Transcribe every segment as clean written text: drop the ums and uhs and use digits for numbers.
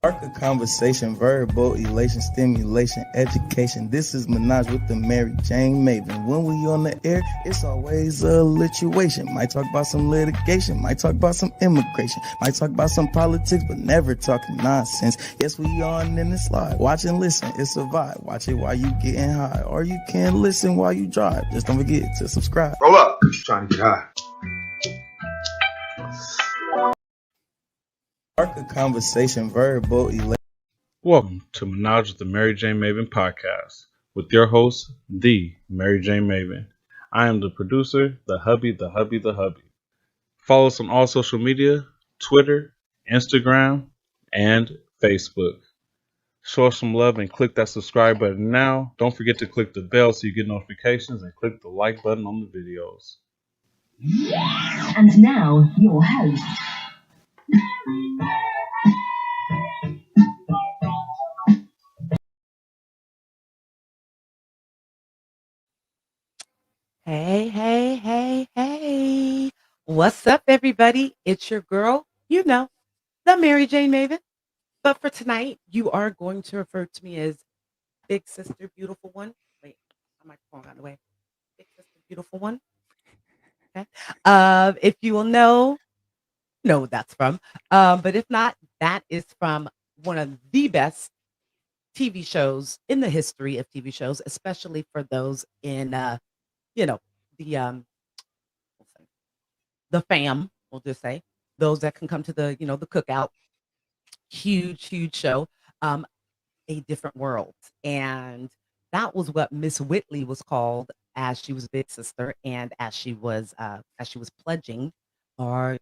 Spark a conversation, verbal elation, stimulation, education. This is Menage with the Mary Jane Maven. When we on the air, it's always a lituation. Might talk about some litigation, might talk about some immigration, might talk about some politics, but never talking nonsense. Yes, we on in the slide. Watch and listen, it's a vibe. Watch it while you getting high, or you can listen while you drive. Just don't forget to subscribe. Roll up. Trying to get high. Spark a conversation, verbal elation. Welcome to Menage with the Mary Jane Maven podcast with your host, the Mary Jane Maven. I am the producer, the hubby. Follow us on all social media, Twitter, Instagram, and Facebook. Show us some love and click that subscribe button now. Don't forget to click the bell so you get notifications and click the like button on the videos. And now, your host. Hey. What's up, everybody? It's your girl, the Mary Jane Maven. But for tonight, you are going to refer to me as Big Sister Beautiful One. Wait, my microphone got in the way. Big Sister Beautiful One. Okay. If you will know what that's from. But if not, that is from one of the best TV shows in the history of TV shows, especially for those in the fam, we'll just say, those that can come to the cookout. Huge show, A Different World. And that was what Miss Whitley was called as she was Big Sister and as she was pledging or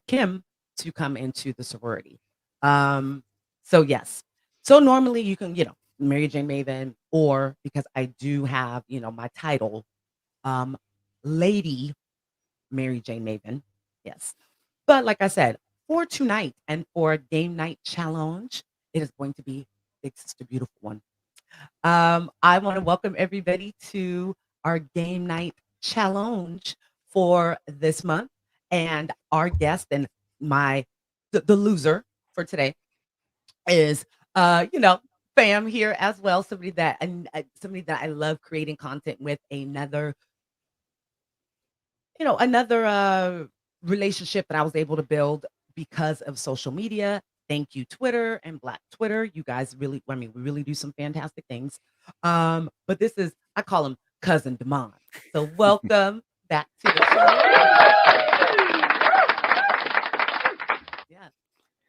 Kim to come into the sorority. So yes. So normally you can, Mary Jane Maven, or because I do have, my title, Lady Mary Jane Maven. Yes. But like I said, for tonight and for game night challenge, it is going to be Big Sister Beautiful One. I want to welcome everybody to our game night challenge for this month. And our guest and the loser for today is fam here as well. Somebody that I love creating content with. Another relationship that I was able to build because of social media. Thank you, Twitter and Black Twitter. You guys we really do some fantastic things. But this is, I call him Cousin Damon. So welcome back to the show.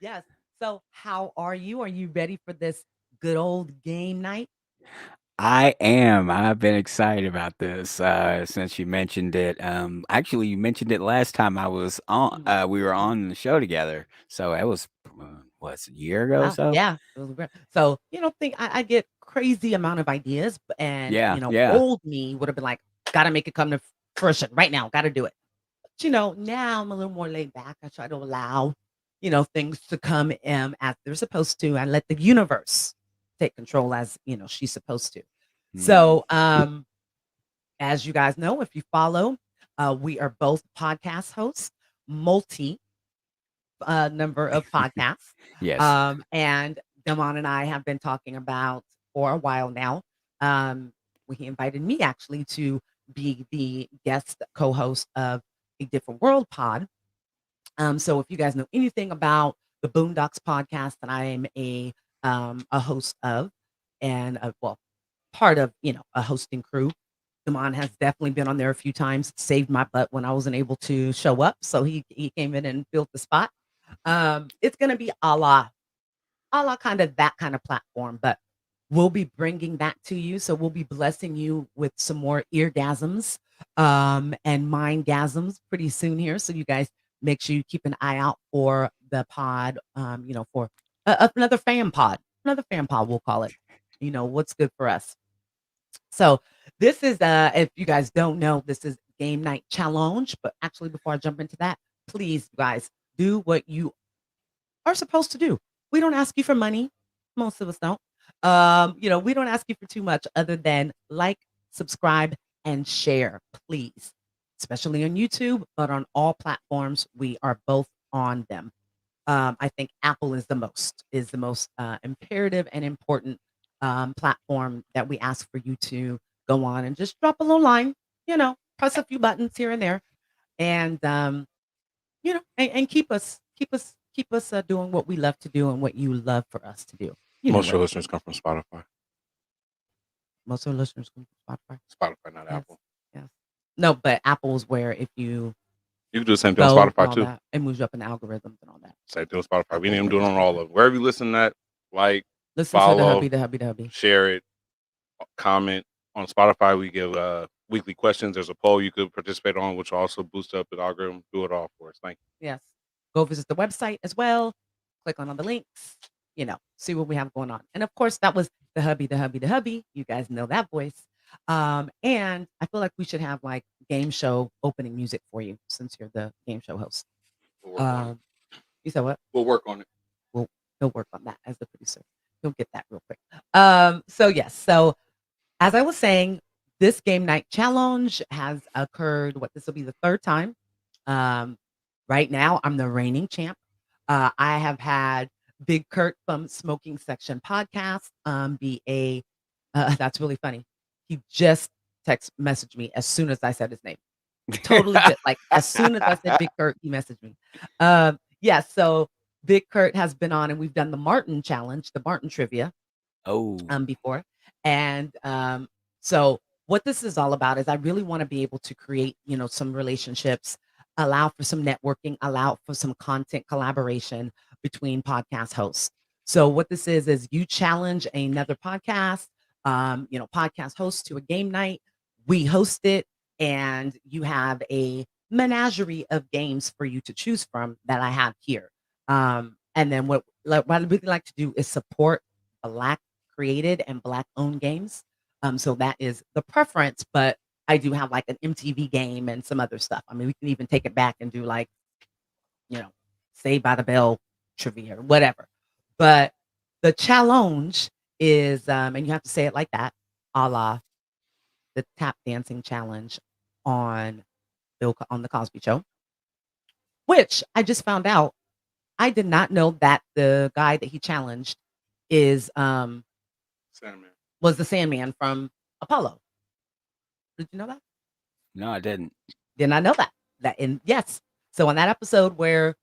Yes. So how are you? Are you ready for this good old game night? I am. I've been excited about this since you mentioned it. Actually, you mentioned it last time I was on. We were on the show together, so it was a year ago or so. Yeah, it was great. So think I get crazy amount of ideas, and old me would have been like, gotta make it come to fruition right now. Gotta do it. But now I'm a little more laid back. I try to allow things to come as they're supposed to, and let the universe take control as she's supposed to. So as you guys know, if you follow, we are both podcast hosts, multi number of podcasts. Yes. And Damon and I have been talking about for a while now. He invited me actually to be the guest co-host of A Different World pod. So if you guys know anything about the Boondocks podcast that I am a host of, and part of a hosting crew. Damon has definitely been on there a few times, saved my butt when I wasn't able to show up, so he came in and filled the spot. It's gonna be a la kind of that kind of platform, but we'll be bringing that to you. So we'll be blessing you with some more eargasms and mindgasms pretty soon here. So you guys make sure you keep an eye out for the pod, for another fan pod, we'll call it. What's good for us. So this is, if you guys don't know, this is game night challenge. But actually, before I jump into that, please, guys, do what you are supposed to do. We don't ask you for money. Most of us don't. We don't ask you for too much other than like, subscribe, and share, please. Especially on YouTube, but on all platforms, we are both on them. I think Apple is the most imperative and important platform that we ask for you to go on and just drop a little line, press a few buttons here and there, and and keep us doing what we love to do and what you love for us to do. Most of your listeners come from Spotify. Most of our listeners come from Spotify. Spotify, not Yes. Apple. Yes. No, but Apple's where if you You can do the same thing on go and Spotify all too. that, it moves you up in the algorithms and all that. Same thing on Spotify. We need them doing it on all of them. Wherever you listen to that, like, Listen to follow, the hubby. share it, comment. On Spotify, we give weekly questions. There's a poll you could participate on, which will also boost up the algorithm. Do it all for us. Thank you. Yes. Go visit the website as well. Click on all the links, see what we have going on. And of course, that was the hubby. You guys know that voice. And I feel like we should have like game show opening music for you since you're the game show host. We'll work on it. You said what? We'll work on it. He'll work on that as the producer. He'll get that real quick. So yes. So as I was saying, this game night challenge has occurred. This will be the third time. Right now, I'm the reigning champ. I have had Big Kurt from Smokinsection podcast be a. That's really funny. He just messaged me as soon as I said his name. Totally good. Like as soon as I said Big Kurt, he messaged me. Yeah. So Big Kurt has been on, and we've done the Martin challenge, the Martin trivia. Before. And so what this is all about is I really want to be able to create, some relationships, allow for some networking, allow for some content collaboration between podcast hosts. So what this is you challenge another podcast, podcast host to a game night. We host it, and you have a menagerie of games for you to choose from that I have here. And then what I really like to do is support Black created and Black owned games. So that is the preference, but I do have like an MTV game and some other stuff. I mean, we can even take it back and do like, Saved by the Bell trivia or whatever. But the challenge is, and you have to say it like that, a la the tap dancing challenge on the Cosby Show, which I just found out. I did not know that the guy that he challenged is Sandman. was the Sandman from Apollo. Did you know that? No, I didn't. Did not know that. Yes. So on that episode where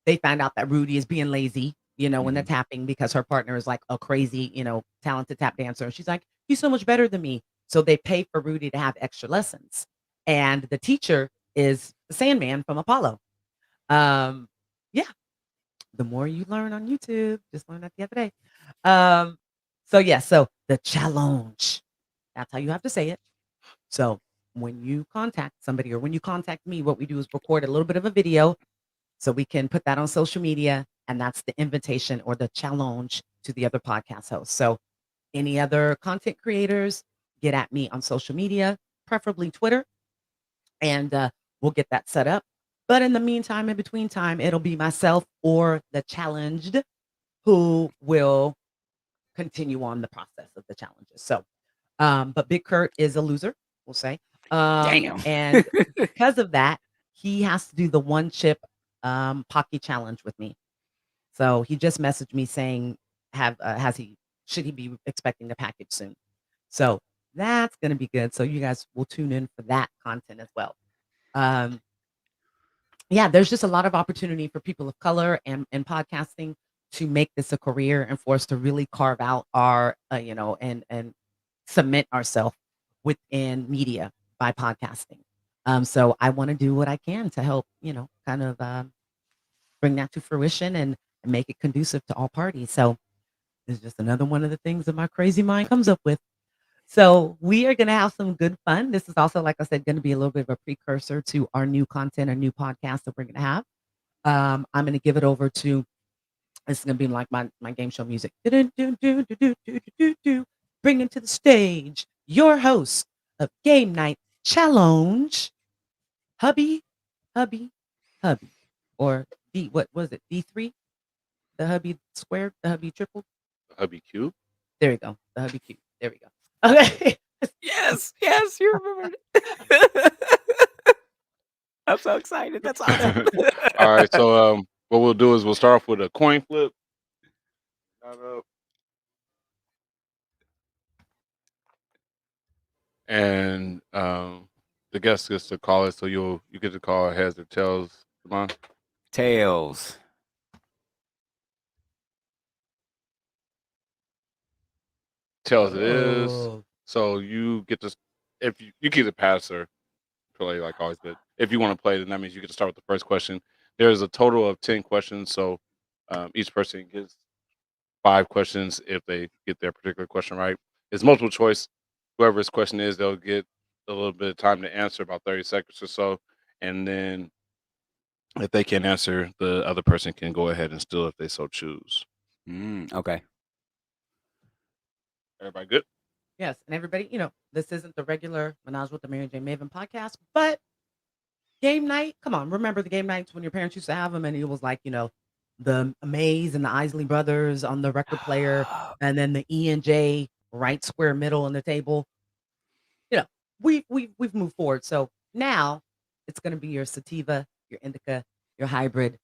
they find out that Rudy is being lazy, when they're tapping because her partner is like a crazy, talented tap dancer. And she's like, he's so much better than me. So they pay for Rudy to have extra lessons. And the teacher is the Sandman from Apollo. Yeah. The more you learn on YouTube, just learned that the other day. So the challenge, that's how you have to say it. So when you contact somebody or when you contact me, what we do is record a little bit of a video so we can put that on social media. And that's the invitation or the challenge to the other podcast hosts. So any other content creators, get at me on social media, preferably Twitter, and we'll get that set up. But in the meantime, in between time, it'll be myself or the challenged who will continue on the process of the challenges. So, but Big Kurt is a loser, we'll say. Damn. And because of that, he has to do the one chip Pocky challenge with me. So he just messaged me saying, should he be expecting the package soon? So that's going to be good. So you guys will tune in for that content as well. Yeah, there's just a lot of opportunity for people of color and podcasting to make this a career and for us to really carve out our, and cement ourselves within media by podcasting. So I want to do what I can to help, kind of bring that to fruition and make it conducive to all parties. So it's just another one of the things that my crazy mind comes up with. So we are going to have some good fun. This is also, like I said, going to be a little bit of a precursor to our new content, our new podcast that we're going to have. I'm going to give it over to, this is going to be like my game show music. Bring into the stage your host of Game Night Challenge, Hubby. Or D, what was it? D3? The Hubby squared? The Hubby tripled? The Hubby Cube? There we go. The Hubby Cube. There we go. Okay. Yes, you remembered it. I'm so excited. That's awesome. All right. So What we'll do is we'll start off with a coin flip. That up. And the guest gets to call it, so you get to call heads or tails. Come on. Tails. Tails it is. Oh. So you get to, if you get a passer, play like always, but if you want to play, then that means you get to start with the first question. There's a total of 10 questions, so each person gets 5 questions if they get their particular question right. It's multiple choice. Whoever's question is, they'll get a little bit of time to answer, about 30 seconds or so, and then if they can't answer, the other person can go ahead and steal if they so choose. Okay. Everybody good? Yes, and everybody, this isn't the regular Menage with the Mary Jane Maven podcast, but game night. Come on, remember the game nights when your parents used to have them, and it was like, the Mays and the Isley Brothers on the record player, and then the E and J right square middle on the table. We've moved forward, so now it's going to be your sativa, your indica, your hybrid,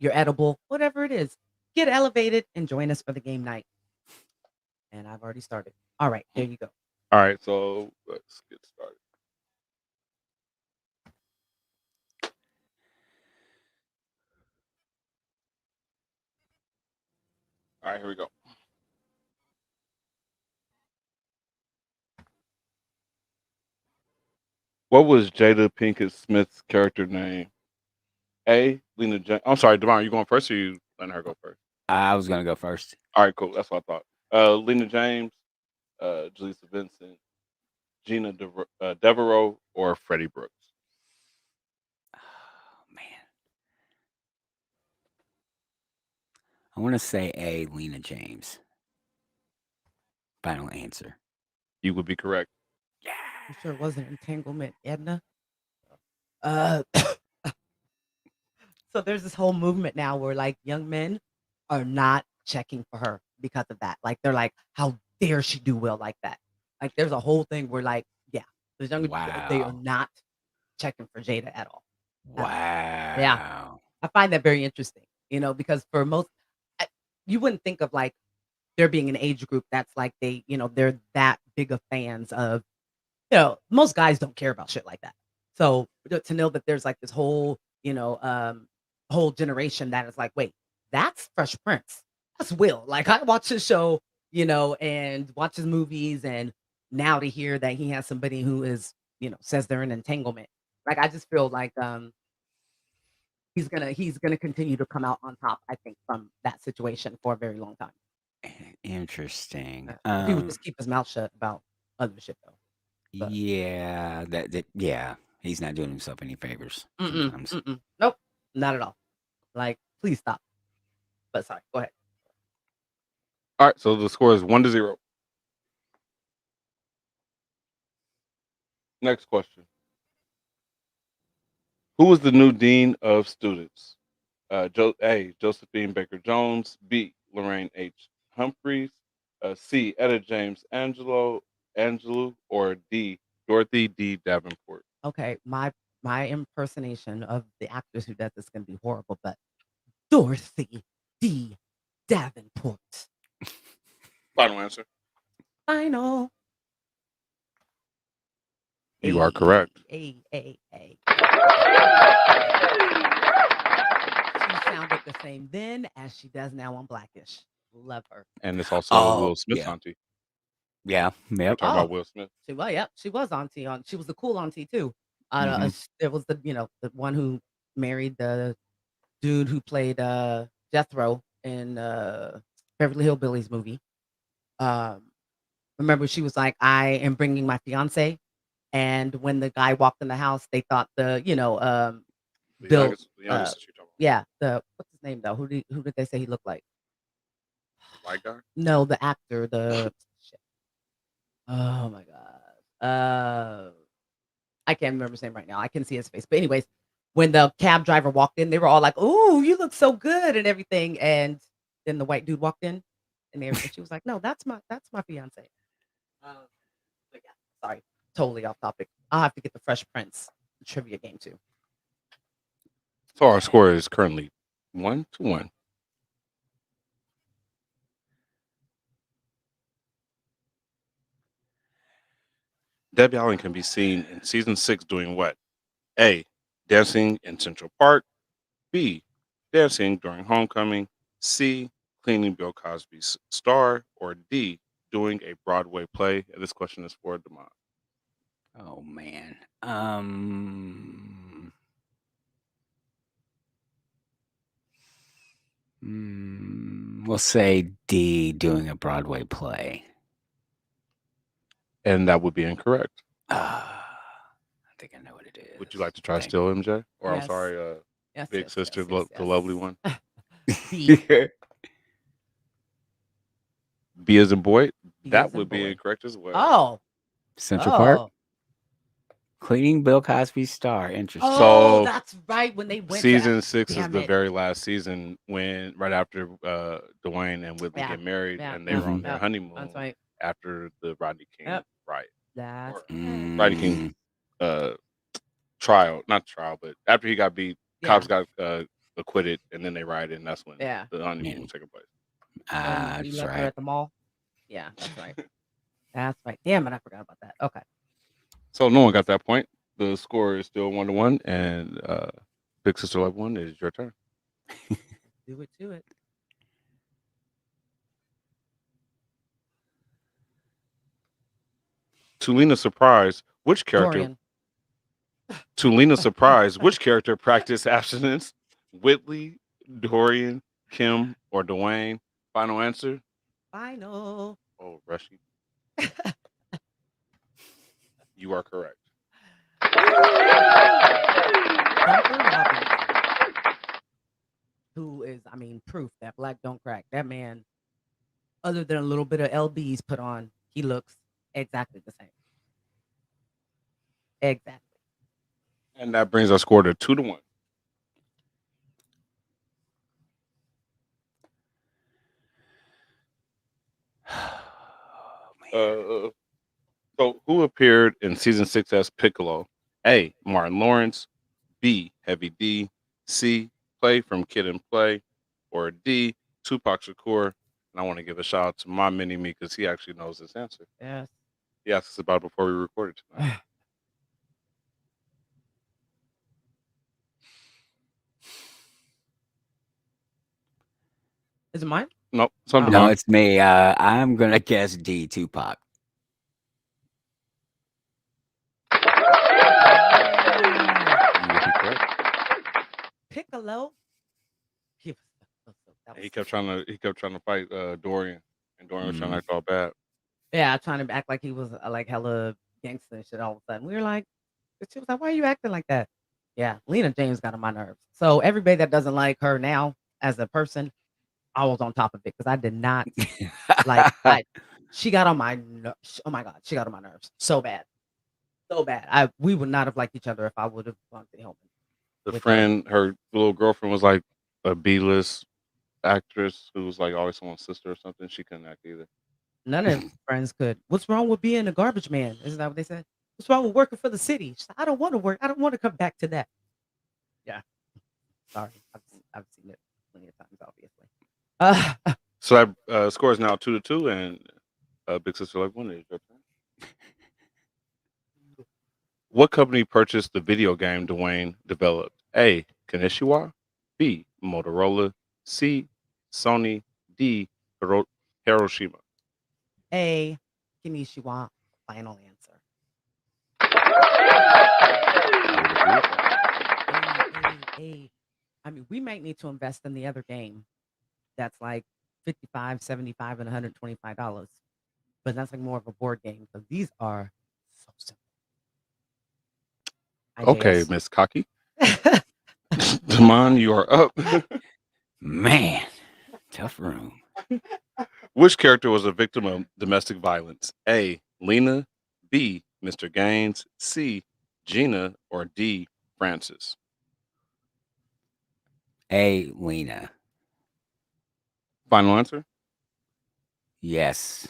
your edible, whatever it is. Get elevated and join us for the game night. And I've already started. All right, there you go. All right, so let's get started. All right, here we go. What was Jada Pinkett Smith's character name? A. Lena James. I'm sorry, Devon, you going first, or you letting her go first? I was gonna go first. All right, cool. That's what I thought. Lena James, Jaleesa Vincent, Gina Devereaux, or Freddie Brooks? Oh man. I want to say A. Lena James. Final answer. You would be correct. Yeah. You sure it wasn't entanglement, Edna? So there's this whole movement now where like young men are not checking for her because of that. Like they're like, how dare she do well like that? Like there's a whole thing where like, yeah, there's younger people, they are Wow. not checking for Jada at all. Wow. I find that very interesting, because for most, you wouldn't think of like there being an age group that's like they're that big of fans of, most guys don't care about shit like that. So to know that there's like this whole, whole generation that is like, wait, that's Fresh Prince. That's Will. Like I watch his show, and watch his movies, and now to hear that he has somebody who is, says they're in entanglement. Like I just feel like he's gonna continue to come out on top, I think, from that situation for a very long time. Interesting. If he would just keep his mouth shut about other shit though. But Yeah, yeah, he's not doing himself any favors sometimes. nope, not at all. Like, please stop. But sorry, go ahead. All right, so the score is 1-0. Next question. Who was the new dean of students? A. Josephine Baker Jones. B. Lorraine H. Humphreys. C. Etta James Angelou, or D. Dorothy D. Davenport. Okay, my impersonation of the actress who does this is gonna be horrible, but Dorothy D. Davenport. Final answer. Final. You are correct. She sounded the same then as she does now on Blackish. Love her. And it's also Will Smith's yeah. auntie. Yeah. We're Yep. talking about Will Smith. She was auntie on. She was the cool auntie too. There was the the one who married the dude who played Jethro in Beverly Hillbillies movie. Remember she was like, I am bringing my fiance, and when the guy walked in the house, they thought the Bill. Youngest you're talking about. Yeah, what's his name though? Who did they say he looked like? White guy? No, the actor. Shit. Oh my god. I can't remember his name right now. I can see his face. But anyways, when the cab driver walked in, they were all like, "Ooh, you look so good," and everything. And then the white dude walked in, and she was like, "No, that's my fiance." But yeah, sorry, totally off topic. I'll have to get the Fresh Prince trivia game too. So our score is currently 1-1. Debbie Allen can be seen in season 6 doing what? A. Dancing in Central Park. B. Dancing during homecoming. C. Cleaning Bill Cosby's star. Or D. Doing a Broadway play. And this question is for Demond. Oh man. We'll say D, doing a Broadway play. And that would be incorrect. I think I know what it is. Would you like to try Thank still, MJ? Or Yes. I'm sorry, Yes, big yes, sister, yes, the yes, lovely yes. one. B. B as in boy. B That as in would be boy. incorrect as well. Oh. Central Park? Oh. Cleaning Bill Cosby's star. Interesting. Oh, So, that's right. When they went Season 6 is Damn the it. very last season when right after Dwayne and Whitley Yeah, get married, yeah, and they were on Mhm. their Yep, honeymoon that's right. after the Rodney King Yep. riot. That's Or right. Rodney King trial, not trial, but after he got beat, cops got acquitted, and then they rioted, and that's when Yeah. the honeymoon Man. was taking place. When he That's left her right. at the mall. Yeah, that's right. That's right. Damn it, I forgot about that. Okay. So no one got that point. The score is still 1-1, and Big Sister Love 1 is your turn. Do it. To Lena's surprise, which character? Dorian. To Lena's surprise, which character practiced abstinence? Whitley, Dorian, Kim, or Dwayne? Final answer? Final. Oh, Rushy. You are correct. Thumper Robbins, who is, proof that black don't crack. That man, other than a little bit of LBs put on, he looks exactly the same. Exactly. And that brings our score to 2-1. So who appeared in season 6 as Piccolo? A. Martin Lawrence. B. Heavy D. C. Play from Kid and Play. Or D. Tupac Shakur. And I want to give a shout out to my mini me because he actually knows this answer. Yes. He asked us about it before we recorded tonight. Is it mine? Nope. Something No, on. it's me. I'm gonna guess D, Tupac. You would be correct. Piccolo. He He kept trying to fight Dorian, and Dorian was trying to act all bad. Yeah, trying to act like he was like hella gangster and shit all of a sudden. We were like, she was like, why are you acting like that? Yeah, Lena James got on my nerves. So everybody that doesn't like her now as a person, I was on top of it because I did not like. She got on my nerves. Oh my god, she got on my nerves so bad, so bad. We would not have liked each other if I would have gone to Hillman. The with friend, her little girlfriend, was like a B-list actress who was like always someone's sister or something. She couldn't act either. None of her friends could. What's wrong with being a garbage man? Isn't that what they said? What's wrong with working for the city? She's like, I don't want to work. I don't want to come back to that. Yeah. Sorry. I've seen it plenty of times, obviously. So that score is now 2-2, and Big Sister Love 1 is your turn. What company purchased the video game Dwayne developed? A. Kanishiwa. B. Motorola. C. Sony. D. Hiroshima. A. Kinishiwa. Final answer. We might need to invest in the other game. That's like $55, $75, and $125. But that's like more of a board game. So these are so simple. Okay, Miss Cocky. Damon, you are up. Man, tough room. Which character was a victim of domestic violence? A. Lena. B. Mr. Gaines. C. Gina. Or D. Francis. A, Lena. Final answer? Yes.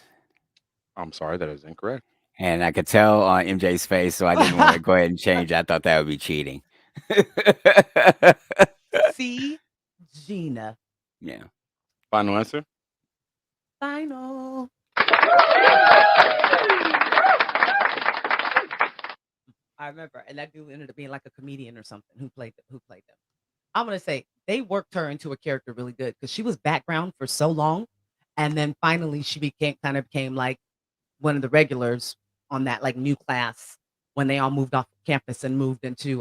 I'm sorry, that is incorrect. And I could tell on MJ's face, so I didn't want to go ahead and change. I thought that would be cheating. C. Gina. Yeah. Final answer. Final. I remember, and that dude ended up being like a comedian or something who played them. I'm gonna say they worked her into a character really good because she was background for so long, and then finally she became like one of the regulars on that like new class when they all moved off campus and moved into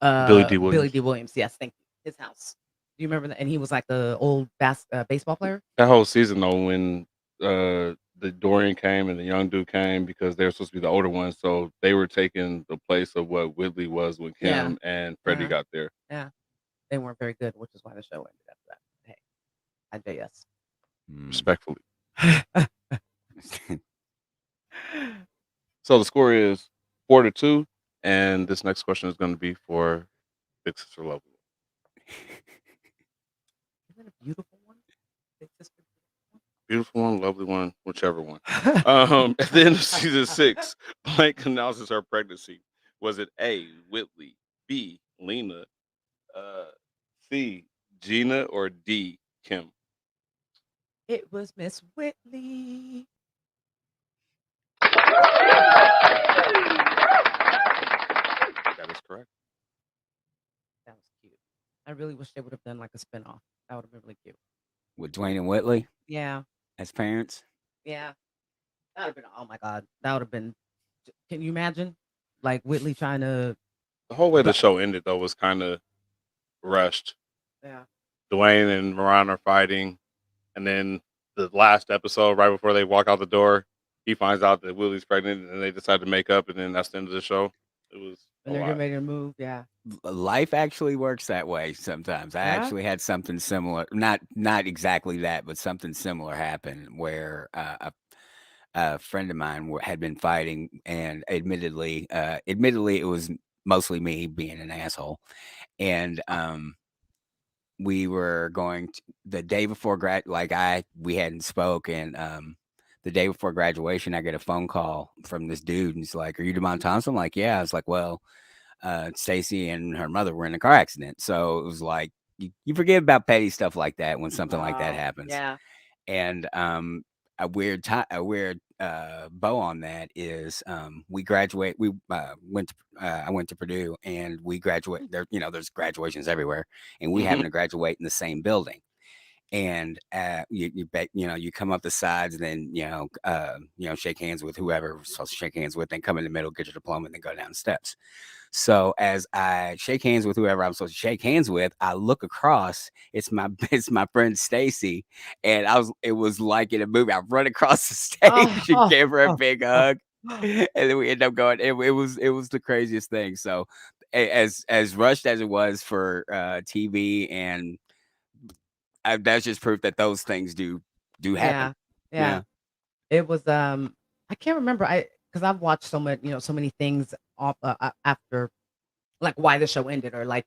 Billy D. Billy Williams. D. Williams. Yes, thank you. His house. Do you remember that? And he was like the old baseball player. That whole season though, when the Dorian came and the young dude came because they were supposed to be the older ones, so they were taking the place of what Whitley was when Kim and Freddie Yeah. got there. Yeah, they weren't very good, which is why the show ended after that. Hey, I JS. Respectfully. So the score is 4-2, and this next question is going to be for Big Sister Lovely. Isn't it a beautiful one? Big sister. Beautiful one, lovely one, whichever one. At the end of season 6, Blank announces her pregnancy. Was it A, Whitley, B, Lena, C, Gina, or D, Kim? It was Miss Whitley. That is correct. That was cute. I really wish they would have done like a spinoff. That would have been really cute. With Dwayne and Whitley Yeah, as parents. yeah. That would have been. Oh my God, that would have been. Can you imagine, like Whitley trying to? The whole way the show ended, though, was kind of rushed. Yeah. Dwayne and Moran are fighting, and then the last episode, right before they walk out the door, he finds out that Willie's pregnant, and they decide to make up, and then that's the end of the show. It was And they're getting ready to move. Yeah. Life actually works that way sometimes. I actually had something similar, not exactly that, but something similar happen where a friend of mine had been fighting, and admittedly, it was mostly me being an asshole, and we were going the day before we hadn't spoke, and the day before graduation, I get a phone call from this dude, and he's like, "Are you Demond Thompson?" I'm like, "Yeah." I was like, "Well, Stacy and her mother were in a car accident," so it was like you forget about petty stuff like that when something like that happens. Yeah. And a weird bow on that is we graduate. I went to Purdue, and we graduate. There's graduations everywhere, and we happen to graduate in the same building. And you come up the sides, and then shake hands with whoever you're supposed to shake hands with, then come in the middle, get your diploma, and then go down the steps. So as I shake hands with whoever I'm supposed to shake hands with, I look across. It's my friend Stacy, and it was like in a movie. I run across the stage and gave her a big hug, and then we end up going. It was the craziest thing. So as rushed as it was for TV, and that's just proof that those things do happen. Yeah. It was I can't remember because I've watched so many things after like why the show ended, or like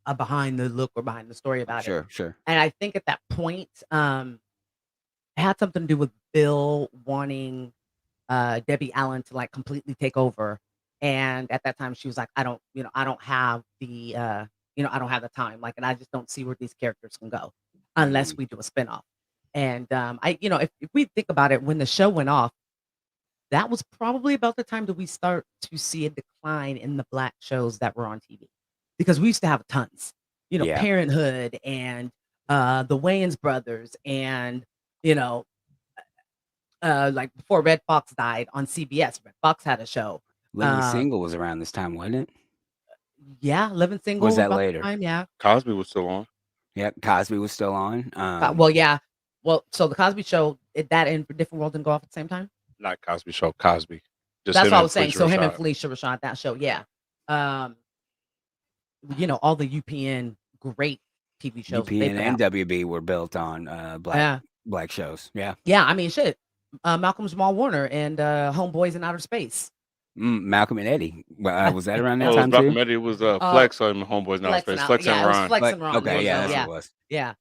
a behind the look or behind the story about it. Sure. And I think at that point it had something to do with Bill wanting Debbie Allen to like completely take over, and at that time she was like, I don't have the I don't have the time, like, and I just don't see where these characters can go unless we do a spinoff. And if we think about it, when the show went off, that was probably about the time that we start to see a decline in the Black shows that were on TV, because we used to have tons, Parenthood and the Wayans brothers, and like before Red Fox died on CBS, Red Fox had a show. Living Single was around this time, wasn't it? Yeah, Living Single was that later? Time, yeah. Cosby was still on. Yeah, Cosby was still on. Well, yeah. Well, so the Cosby Show, that and Different World didn't go off at the same time? Not Cosby Show, Cosby. Just that's what I was saying. So him and Felicia Rashad, that show, yeah. All the UPN great TV shows. UPN and WB were built on black shows. Yeah. Yeah, I mean, shit. Malcolm Jamal Warner and Homeboys in Outer Space. Malcolm and Eddie. Was that around that time too? Malcolm and Eddie was Flex on Homeboys in Outer Space. Flex and Ron. Flex and Ron. Okay, yeah, that's what it was. Yeah.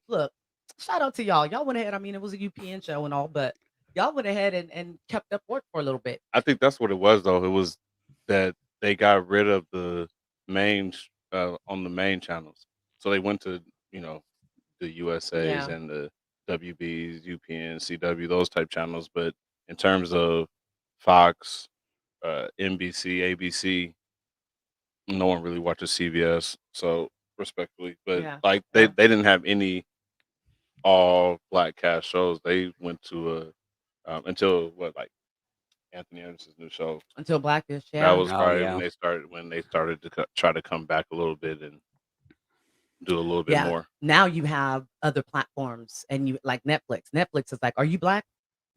Look. Shout out to y'all. Y'all went ahead. I mean, it was a UPN show and all, but y'all went ahead and kept up work for a little bit. I think that's what it was, though. It was that they got rid of the main on the main channels. So they went to the USA's Yeah. and the WBs, UPN, CW, those type channels. But in terms of Fox, NBC, ABC, no one really watches CBS. So respectfully, but Yeah. like they didn't have any all black cast shows. They went to until like Anthony Anderson's new show. Until Blackish, That yeah. was Oh, probably yeah. when they started to try to come back a little bit and do a little bit Yeah. more. Now you have other platforms and you like Netflix. Netflix is like, are you black?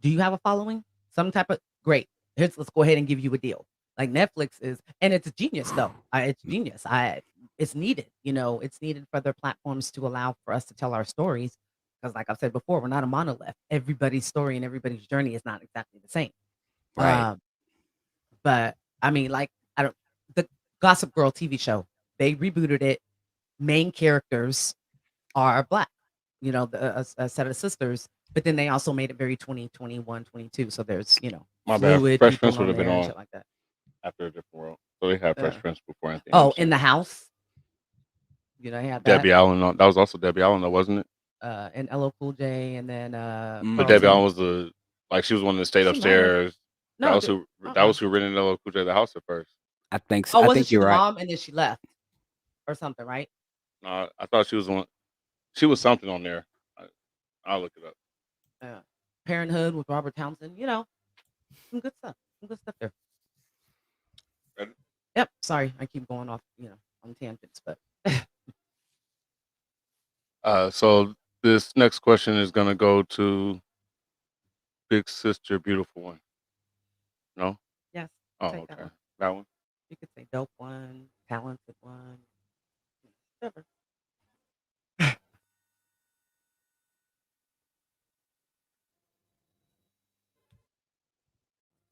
Do you have a following? Some type of great. Let's go ahead and give you a deal. Like Netflix is, and it's genius though. It's genius. It's needed. It's needed for other platforms to allow for us to tell our stories. Because, like I've said before, we're not a monolith. Everybody's story and everybody's journey is not exactly the same. Right. But I mean, like the Gossip Girl TV show. They rebooted it. Main characters are black. A set of sisters. But then they also made it very 2021, 22. So there's My bad. fluid Fresh people Prince would have been there and on shit like that. after a different world. So they had Fresh Yeah. Prince before Anthony Oh, Anderson. in the house. They had that. Debbie Allen. That was also Debbie Allen, though, wasn't it? And LL Cool J, and then But Debbie Allen was she was one that stayed She might have. upstairs. No, that was who rented LL Cool J the house at first. I think so. Oh, I wasn't think she you're the right. mom and then she left or something, right? No, I thought she was one. She was something on there. I'll look it up. Parenthood with Robert Townsend. Some good stuff. Some good stuff there. Ready? Yep. Sorry, I keep going off, on tangents, but So this next question is gonna go to Big Sister, Beautiful One. No? yes. Oh, Take that okay. one. That one. You could say dope one, talented one, whatever.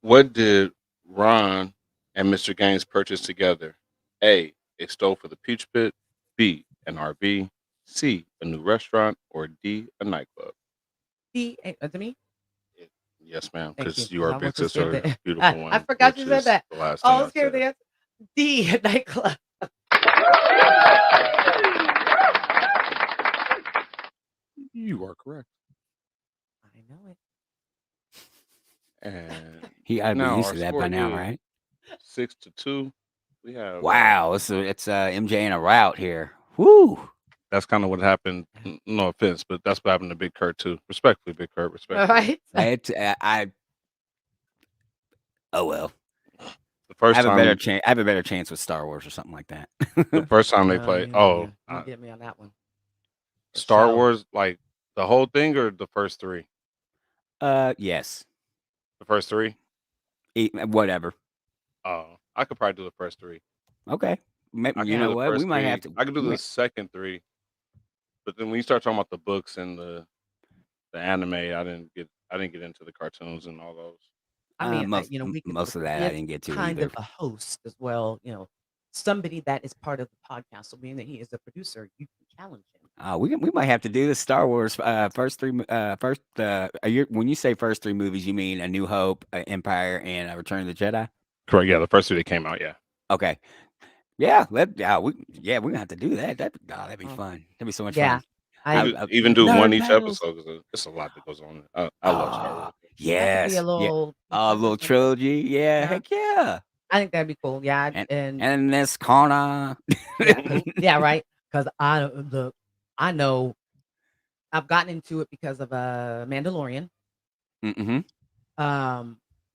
What did Ron and Mr. Gaines purchase together? A stove for the Peach Pit. B, an RV. C, a new restaurant. Or D, a nightclub. D, to me? Yes, ma'am, Thank because you. you are I Big was so scared Sister, that- Beautiful One. I forgot you which said is that. The last I thing was I scared said. the answer. D, nightclub. You are correct. I know it. And He ought to be now used our to that score by now, is right? 6-2. We have Wow, it's MJ in a route here. Woo! That's kind of what happened. No offense, but that's what happened to Big Kurt too. Respectfully, Big Kurt. All Respectfully. right. Oh well. The first I have time, I have a better chance with Star Wars or something like that. the first time they played. You get me on that one. Star So- Wars, like the whole thing, or the first three? Yes. The first three. Whatever. Oh, I could probably do the first three. Okay. I can You do know the what? We first might three. have to. I could do we the might- second three, but then when you start talking about the books and the anime, I didn't get into the cartoons and all those. I mean, most, we can most of that I it's didn't get to kind either. of a host as well. Somebody that is part of the podcast. So being that he is a producer, you can challenge him. We might have to do the Star Wars first three. When you say first three movies, you mean A New Hope, Empire, and Return of the Jedi? Correct. Yeah, the first three that came out. Yeah. Okay. Yeah. We're gonna have to do that. That'd be fun. That'd be so much Yeah. fun. Even do Nerd one each battles. episode because it's a lot that goes on. I love Star Wars. That could Yes. be a little, A little trilogy. Yeah. Yeah. Heck yeah. I think that'd be cool. Yeah, And this corner. yeah, right. Because I know I've gotten into it because of Mandalorian. Mm-hmm.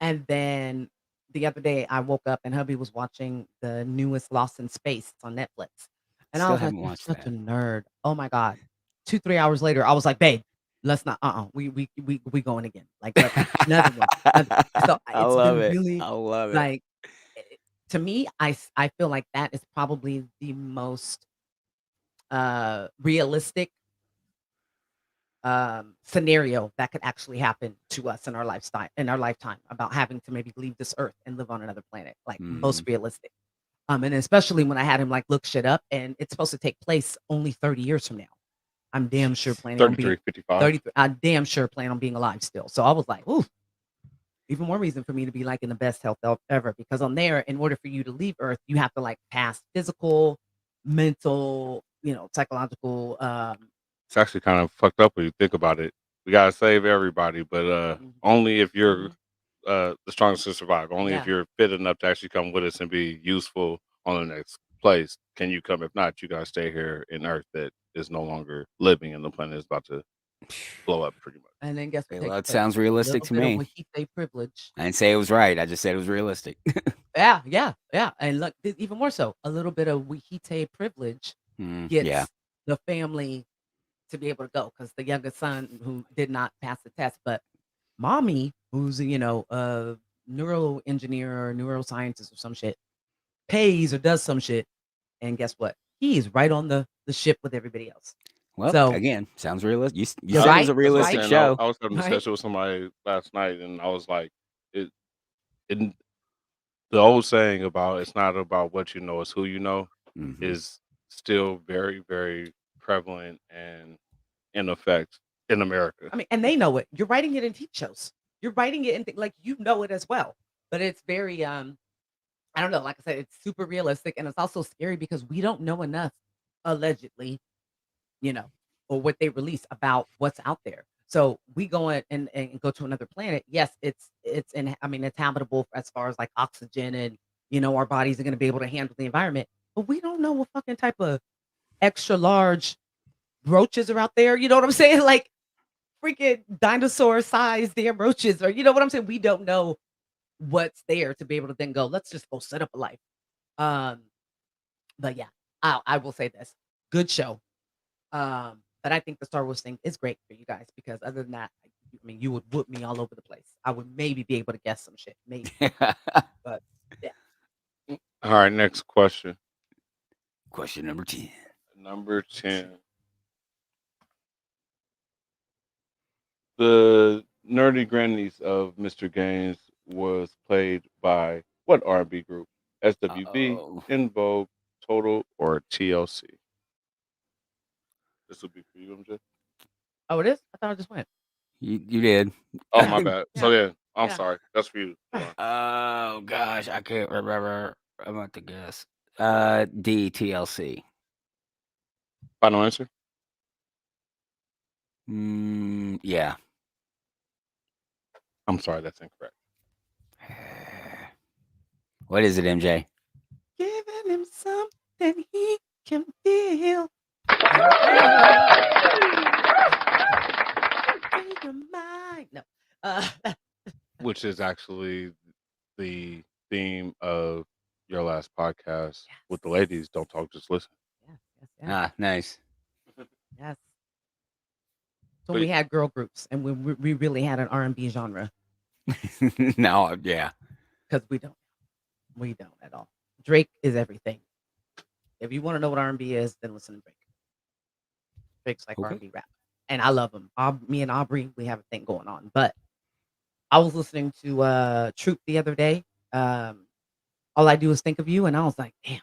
And then the other day I woke up and hubby was watching the newest Lost in Space. It's on Netflix. And I Still was like, haven't "You're watched such that. a nerd. Oh my God. 2-3 hours later, I was like, babe, let's not, we going again. Like another one. So I it's love been it. really I love it. like, to me, I feel like that is probably the most realistic scenario that could actually happen to us in our lifetime about having to maybe leave this earth and live on another planet, like most realistic. And especially when I had him like look shit up, and it's supposed to take place only 30 years from now. I'm damn sure planning on being 33, 55. 33. I'm damn sure planning on being alive still. So I was like, ooh, even more reason for me to be like in the best health ever, because on there, in order for you to leave Earth, you have to like pass physical, mental, psychological. It's actually kind of fucked up when you think about it. We gotta save everybody, but only if you're the strongest to survive. Only if Yeah. you're fit enough to actually come with us and be useful on the next place can you come. If not, you gotta stay here in Earth that is no longer living, and the planet is about to blow up pretty much. And then guess what? Okay, takes well, that place? sounds A realistic little to bit me. of Wahite privilege. I didn't say it was right. I just said it was realistic. Yeah. And look, even more so, a little bit of Wahite privilege gets Yeah. the family to be able to go, because the youngest son who did not pass the test, but mommy, who's a neuro engineer or neuroscientist or some shit, pays or does some shit, and guess what? He's right on the ship with everybody else. Well, So again, sounds realistic. You you're said it right. was a That's realistic right. show. I was having a Right. discussion with somebody last night, and I was like, it the old saying about it's not about what you know, it's who you know, is still very, very prevalent and in effect in America. I mean, and they know it. You're writing it in TV shows. You're writing it in like it as well. But it's very I don't know, like I said, it's super realistic, and it's also scary because we don't know enough, allegedly, or what they release about what's out there. So we go in and go to another planet. Yes, it's it's habitable as far as like oxygen, and our bodies are going to be able to handle the environment. But we don't know what fucking type of extra large roaches are out there. You know what I'm saying? Like freaking dinosaur sized damn roaches, or you know what I'm saying? We don't know what's there to be able to then go, let's just go set up a life. Um, but yeah, I will say this. Good show. But I think the Star Wars thing is great for you guys, because other than that, I mean, you would whoop me all over the place. I would maybe be able to guess some shit, maybe. But yeah. All right, next question. Question number 10. Number 10. The Nerdy Grannies of Mr. Gaines was played by what R&B group? SWV, In Vogue, Total, or TLC? This will be for you, MJ. Oh, it is? I thought I just went. You did. Oh, my bad. Yeah. So yeah, I'm Yeah. sorry. That's for you. Oh gosh, I can't remember. I'm about to guess. D, TLC. Final answer? Yeah. I'm sorry, that's incorrect. What is it, MJ? Giving him something he can feel. No. Which is actually the theme of your last podcast with the ladies. Don't talk, just listen. Yes. Ah, nice. Yes. So we had girl groups, and we really had an R&B genre. No, yeah. Because we don't at all. Drake is everything. If you want to know what R&B is, then listen to Drake. Drake's like R&B rap, and I love him. Me and Aubrey, we have a thing going on. But I was listening to Troop the other day. All I Do Is Think of You, and I was like, damn,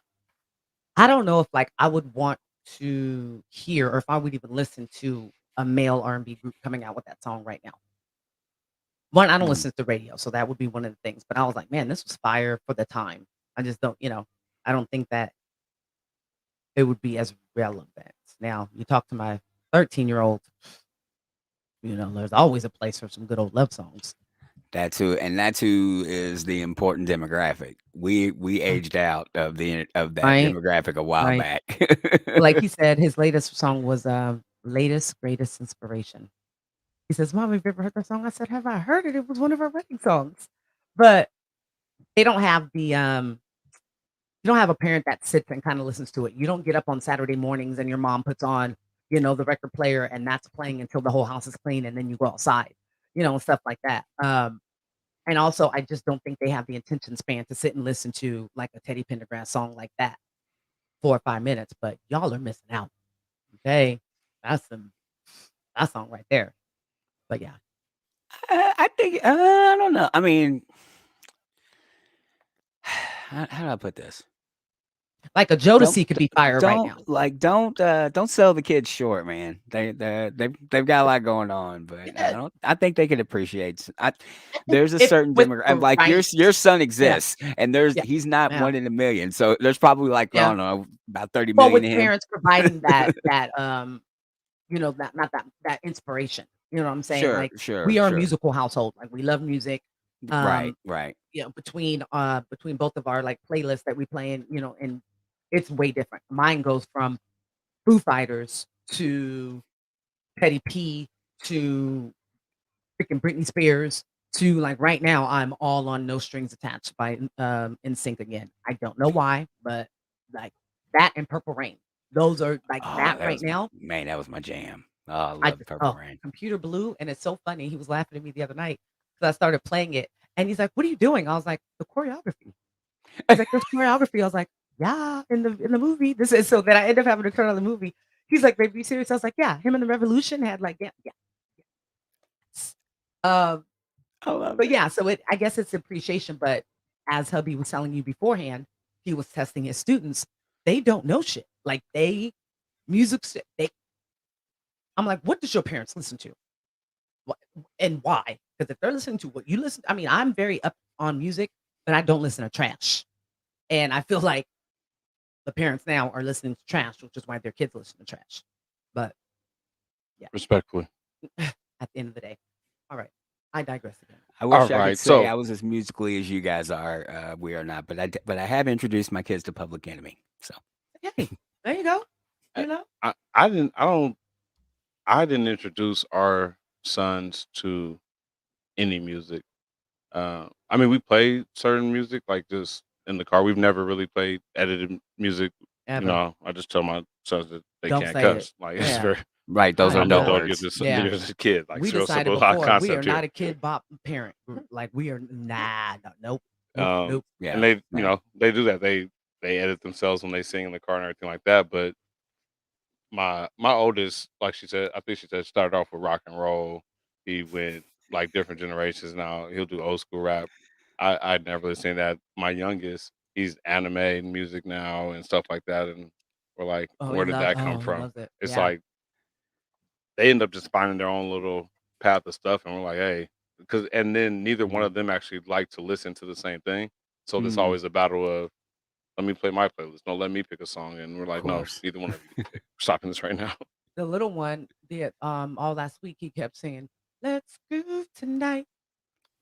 I don't know if like I would want to hear, or if I would even listen to a male R&B group coming out with that song right now. One, I don't listen to the radio, so that would be one of the things. But I was like, man, this was fire for the time. I just don't, I don't think that it would be as relevant. Now, you talk to my 13-year-old, there's always a place for some good old love songs. That's who is the important demographic. We aged out of that demographic a while back. Like he said, his latest song was latest greatest inspiration. He says, Mom, have you ever heard that song? I said, have I heard it? It was one of our wedding songs. But they don't have the you don't have a parent that sits and kind of listens to it. You don't get up on Saturday mornings and your mom puts on, the record player, and that's playing until the whole house is clean, and then you go outside, and stuff like that. And also, I just don't think they have the attention span to sit and listen to like a Teddy Pendergrass song like that 4 or 5 minutes. But y'all are missing out. Okay, that's that song right there. But yeah, I think I don't know. I mean, how do I put this? Like a Jodeci could be fire right now. Don't sell the kids short, man. They've got a lot going on, but I think they could appreciate. There's a certain demographic. Like your son exists, and he's not one in a million. So there's probably I don't know, about 30 million. With parents providing that that inspiration. You know what I'm saying? Sure. We are a musical household. Like we love music. Right. Between both of our playlists that we play in, and it's way different. Mine goes from Foo Fighters to Petty P to freaking Britney Spears to right now I'm all on No Strings Attached by NSYNC again. I don't know why, but that and Purple Rain. Those are that right now. Man, that was my jam. Oh, I love Purple Rain. Computer Blue, and it's so funny. He was laughing at me the other night because I started playing it, and he's like, "What are you doing?" I was like, "The choreography." He's like, "There's choreography." I was like, "Yeah, in the movie." This is so that I end up having to turn on the movie. He's like, "Baby, you serious?" I was like, "Yeah." Him and the Revolution had yeah. I love but yeah, so I guess it's appreciation. But as hubby was telling you beforehand, he was testing his students. They don't know shit. I'm like, what does your parents listen to? And why? Because if they're listening to what you listen, I mean, I'm very up on music, but I don't listen to trash. And I feel like the parents now are listening to trash, which is why their kids listen to trash. But yeah, respectfully, at the end of the day. All right. I digress again. I wish I could say I was as musically as you guys are. We are not, but I have introduced my kids to Public Enemy. So hey, there you go. You know, I didn't introduce our sons to any music. I mean, we play certain music just in the car. We've never really played edited music. Ever. I just tell my sons that they Don't can't say cuss. it. It's very right. Those are no words. You're just a kid. We decided before we are not a kid bop parent. We are nope. Yeah, and they they do that. They edit themselves when they sing in the car and everything like that. But my oldest, like she said, I think she said, started off with rock and roll. He went different generations. Now he'll do old school rap. I'd never really seen that. My youngest, he's anime and music now and stuff like that. And we're like, where did that come from? It's like they end up just finding their own little path of stuff, and we're like, hey, and then neither one of them actually like to listen to the same thing. So there's always a battle of, let me play my playlist. No, let me pick a song. And we're like, no, neither one of you. We're stopping this right now. The little one did all last week. He kept saying, "Let's groove tonight."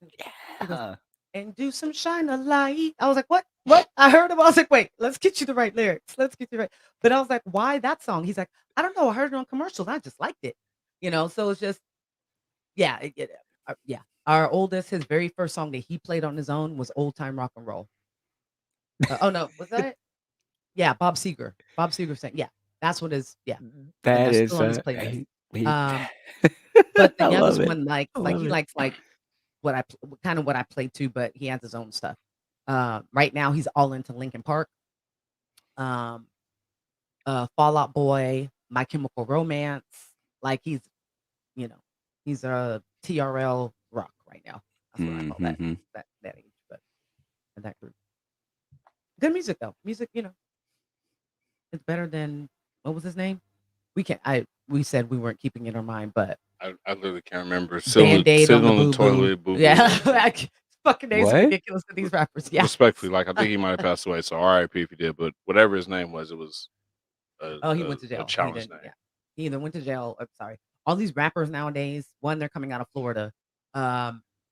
Yeah. And do some shine a light. I was like, what? I heard him. I was like, wait, let's get you the right lyrics. Let's get you right. But I was like, why that song? He's like, I don't know. I heard it on commercials. I just liked it. So it's just, yeah. Yeah. Our oldest, his very first song that he played on his own was Old Time Rock and Roll. Oh no, was that it? Yeah, Bob Seger. Bob Seger sang. Yeah, that's what his. Yeah, that is. On his playlist. But the youngest one, he likes what I play too, but he has his own stuff. Right now he's all into Linkin Park, Fall Out Boy, My Chemical Romance. He's a TRL rock right now. That's what I call that age, but that group. Good music though. Music, it's better than what was his name? We said we weren't keeping it in our mind, but I literally can't remember. Band-Aid sitting on the toilet, boo-boo. Yeah, fucking names are ridiculous to these rappers. Yeah, respectfully, I think he might have passed away. So R.I.P. if he did. But whatever his name was, it was. He went to jail. He either went to jail. Sorry, all these rappers nowadays. One, they're coming out of Florida,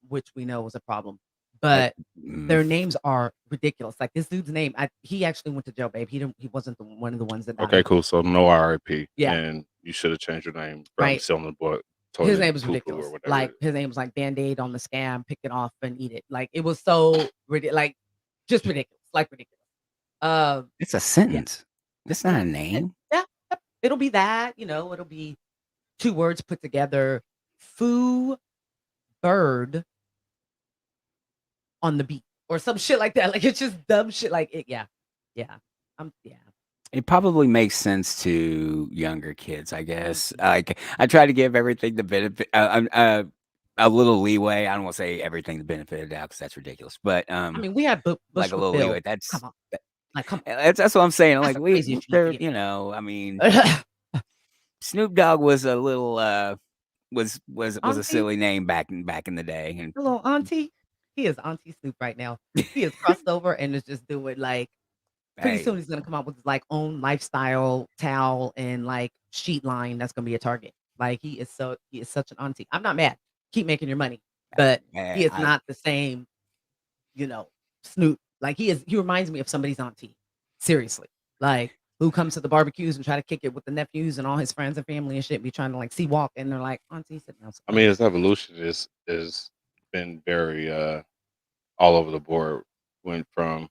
which we know was a problem. But their names are ridiculous. Like this dude's name, he actually went to jail, babe. He wasn't one of the ones that died. Okay, cool. So no R.I.P. Yeah, and you should have changed your name from selling the book. His name was ridiculous. His name was Band-Aid on the scam, pick it off and eat it. It was so ridiculous, just ridiculous, ridiculous. It's a sentence. It's not a name. Yeah, it'll be that. It'll be 2 words put together. Foo bird on the beat or some shit like that. It's just dumb shit. Yeah. It probably makes sense to younger kids, I guess. I try to give everything the benefit, a little leeway. I don't want to say everything the benefit of the doubt because that's ridiculous. But I mean, we had Bush a little leeway. That's Like, come That's what I'm saying. That's Like the craziest shit you they're, forget. you know, I mean, on. Snoop Dogg was a little was a Auntie, silly name back in the day, and little auntie. He is Auntie Snoop right now. He is crossed over and is just doing like pretty hey, soon he's gonna come out with his like own lifestyle towel and like sheet line that's gonna be a Target. Like he is such an auntie. I'm not mad. Keep making your money, but he is I not the same, you know, Snoop. Like he reminds me of somebody's auntie. Seriously. Like who comes to the barbecues and try to kick it with the nephews and all his friends and family and shit, be trying to like see walk and they're like, Auntie, sit down. I mean, his evolution is been very all over the board. Went from